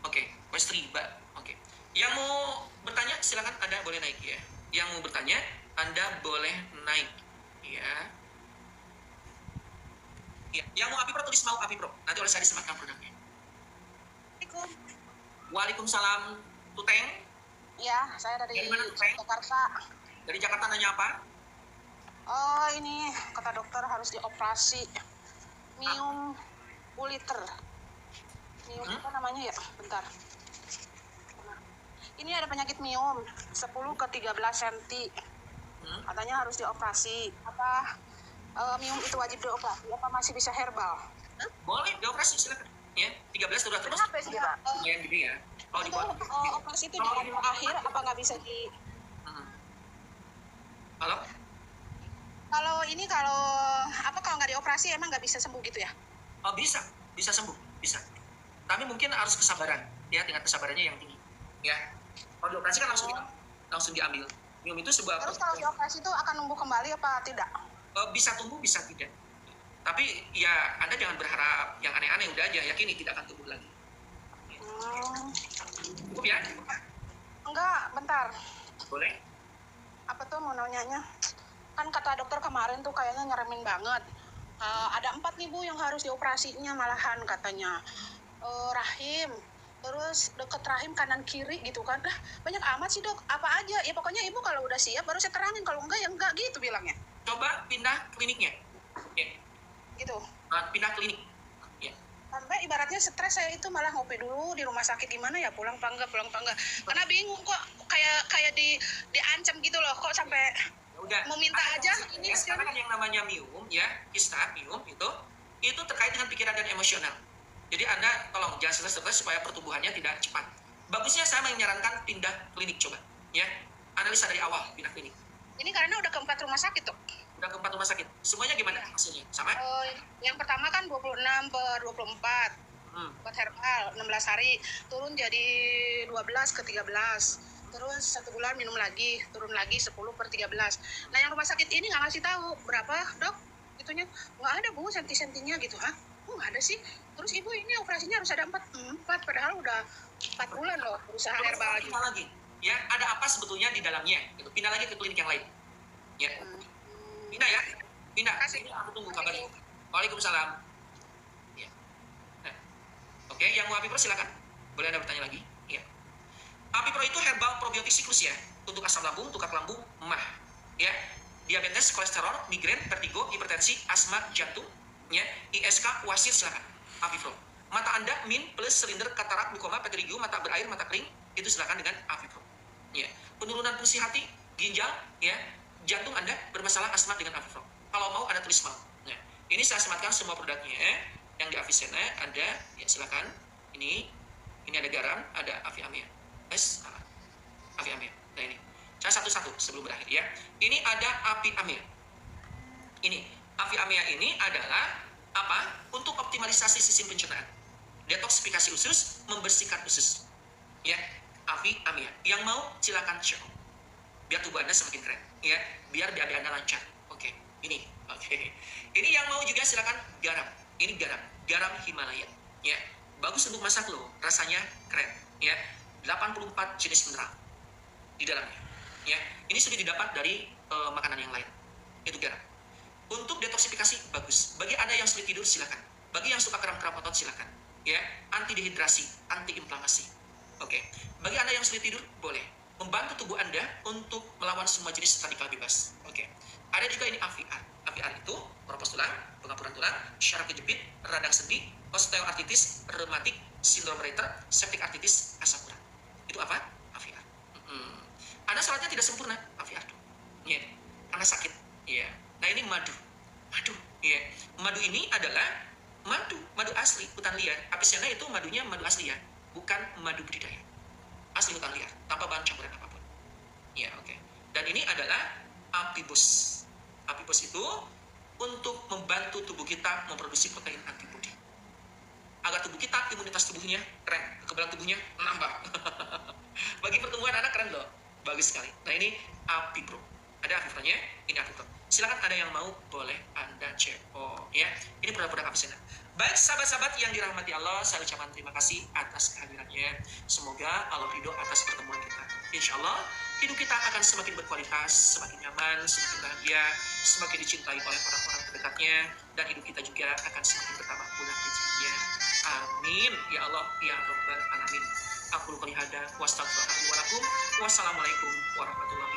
Oke, Westri, Mbak. Oke. Yang mau bertanya silakan Anda boleh naik ya. Yang mau bertanya Anda boleh naik. Ya. Ya, yang mau Apiprop tulis mau Apiprop. Nanti oleh saya disematkan produknya. Waalaikumsalam, Tuteng. Ya, saya dari Dari mana, Tuteng? Jakarta. Dari Jakarta nanya apa? Oh, ini kata dokter harus dioperasi. Mium uliter. Mium apa namanya ya? Bentar. Ini ada penyakit mium 10 ke 13 cm. Katanya harus dioperasi. Apa mium itu wajib dioperasi? Apa masih bisa herbal? Boleh, dioperasi silakan. Ya, 13 sudah terus. Kenapa sih, Pak? Lumayan gede ya. Kalau Itu dibuat. operasi itu di akhir apa nggak bisa di... Halo? Kalau nggak dioperasi emang nggak bisa sembuh gitu ya? Oh, bisa sembuh, bisa. Tapi mungkin harus kesabaran, ya, tingkat kesabarannya yang tinggi. Ya. Kalau dioperasi kan langsung diambil. Mium itu sebuah. Terus kalau dioperasi itu akan numbuh kembali apa tidak? Bisa tumbuh, bisa tidak. Tapi ya Anda jangan berharap yang aneh-aneh, udah aja yakini tidak akan tumbuh lagi. Cukup ya? Enggak, bentar. Boleh? Apa tuh mau nanyanya? Kan kata dokter kemarin tuh kayaknya nyeremin banget. Ada 4 nih Bu yang harus dioperasinya malahan katanya. Rahim, terus deket rahim kanan kiri gitu kan. Lah banyak amat sih Dok, apa aja? Ya pokoknya Ibu kalau udah siap baru saya terangin, kalau enggak ya enggak gitu bilangnya. Coba pindah kliniknya. Ya. Gitu. Pindah klinik. Ya. Sampai ibaratnya stres saya itu malah ngopi dulu di rumah sakit, gimana ya pulang apa enggak. Karena bingung kok kayak diancam gitu loh, kok sampai Udah. mau minta aja ini Karena kan yang namanya mium ya, kista mium itu terkait dengan pikiran dan emosional. Jadi Anda tolong jangan stres supaya pertumbuhannya tidak cepat. Bagusnya saya menyarankan pindah klinik coba, ya. Analisa dari awal pindah klinik. Ini karena udah ke 4 rumah sakit tuh. Udah ke 4 rumah sakit. Semuanya gimana hasilnya? Sama? Yang pertama kan 26/24 buat herbal 16 hari, turun jadi 12 ke 13. Terus 1 bulan minum lagi, turun lagi 10/13. Nah yang rumah sakit ini nggak ngasih tahu berapa Dok, itunya nggak ada Bu senti-sentinya gitu. Nggak ada sih. Terus Ibu ini operasinya harus ada 4 padahal udah 4 bulan loh berusaha herbal lagi. Ya, ada apa sebetulnya di dalamnya? Gitu. Pindah lagi ke klinik yang lain. Ya. Pindah ya. Pindah. Kasih. Aku tunggu kabarnya. Waalaikumsalam. Ya. Nah. Oke, yang mau Apipro silakan. Boleh Anda bertanya lagi? Ya. Apipro itu herbal probiotik siklus ya. Untuk asam lambung, tukar lambung, mah. Ya. Diabetes, kolesterol, migrain, vertigo, hipertensi, asma, jantung, ya. ISK, wasir silakan. Apipro. Mata Anda min plus silinder katarak, glaukoma, peterigium, mata berair, mata kering, itu silakan dengan Apipro. Ya. Penurunan fungsi hati, ginjal, ya. Jantung Anda bermasalah asma dengan Apipro. Kalau mau Anda tulis mau. Nah, ini saya sematkan semua produknya. Yang di Avicenna ada, ya silakan. Ini ada garam, ada Aviamia. Aviamia. Nah ini. Saya satu-satu sebelum berakhir ya. Ini ada Aviamia. Ini Aviamia ini adalah apa? Untuk optimalisasi sistem pencernaan. Detoksifikasi usus, membersihkan usus. Ya, Aviamia. Yang mau silakan cek. Biar tubuh Anda semakin keren. ya, biar BAB Anda lancar. Oke, ini. Oke. Ini yang mau juga silakan garam. Ini garam Himalaya, ya. Bagus untuk masak loh, rasanya keren, ya. 84 jenis mineral di dalamnya, ya. Ini sudah didapat dari makanan yang lain. Itu garam. Untuk detoksifikasi bagus. Bagi Anda yang sulit tidur silakan. Bagi yang suka kram-kram otot silakan, ya. Anti dehidrasi, anti inflamasi. Oke. Bagi Anda yang sulit tidur boleh. Membantu tubuh Anda untuk melawan semua jenis radikal bebas. Oke. Ada juga ini AVR. AVR itu meropos tulang, pengapuran tulang, syaraf kejepit, radang sendi, osteoartritis, reumatik, sindrom Reiter, septic artritis, asam urat. Itu apa? AVR. Anda sholatnya tidak sempurna, AVR. Ya. Karena sakit. Ya. Nah, ini madu. Ya. Madu ini adalah madu asli hutan liar. Apiceana itu madunya madu asli ya, bukan madu budidaya. Asli hutan liar, tanpa bahan campuran apapun. Ya, oke. Dan ini adalah Apibus. Apibus itu untuk membantu tubuh kita memproduksi protein antibodi. Agar tubuh kita, imunitas tubuhnya keren, kekebalan tubuhnya menambah. Bagi pertumbuhan anak keren loh, bagus sekali. Nah, ini Apipro. Ada Apipro-nya, ini Apipro. Silakan ada yang mau, boleh Anda cek. Oh, ya. Ini produk-produk Apiceana. Baik, sahabat-sahabat yang dirahmati Allah, saya ucapkan terima kasih atas kehadirannya. Semoga Allah ridho atas pertemuan kita. Insya Allah, hidup kita akan semakin berkualitas, semakin nyaman, semakin bahagia, semakin dicintai oleh orang-orang terdekatnya, dan hidup kita juga akan semakin bertambah mudah rezekinya. Amin. Ya Allah, ya Rabbal Alamin. Aku lupa lihada, wassalamualaikum warahmatullahi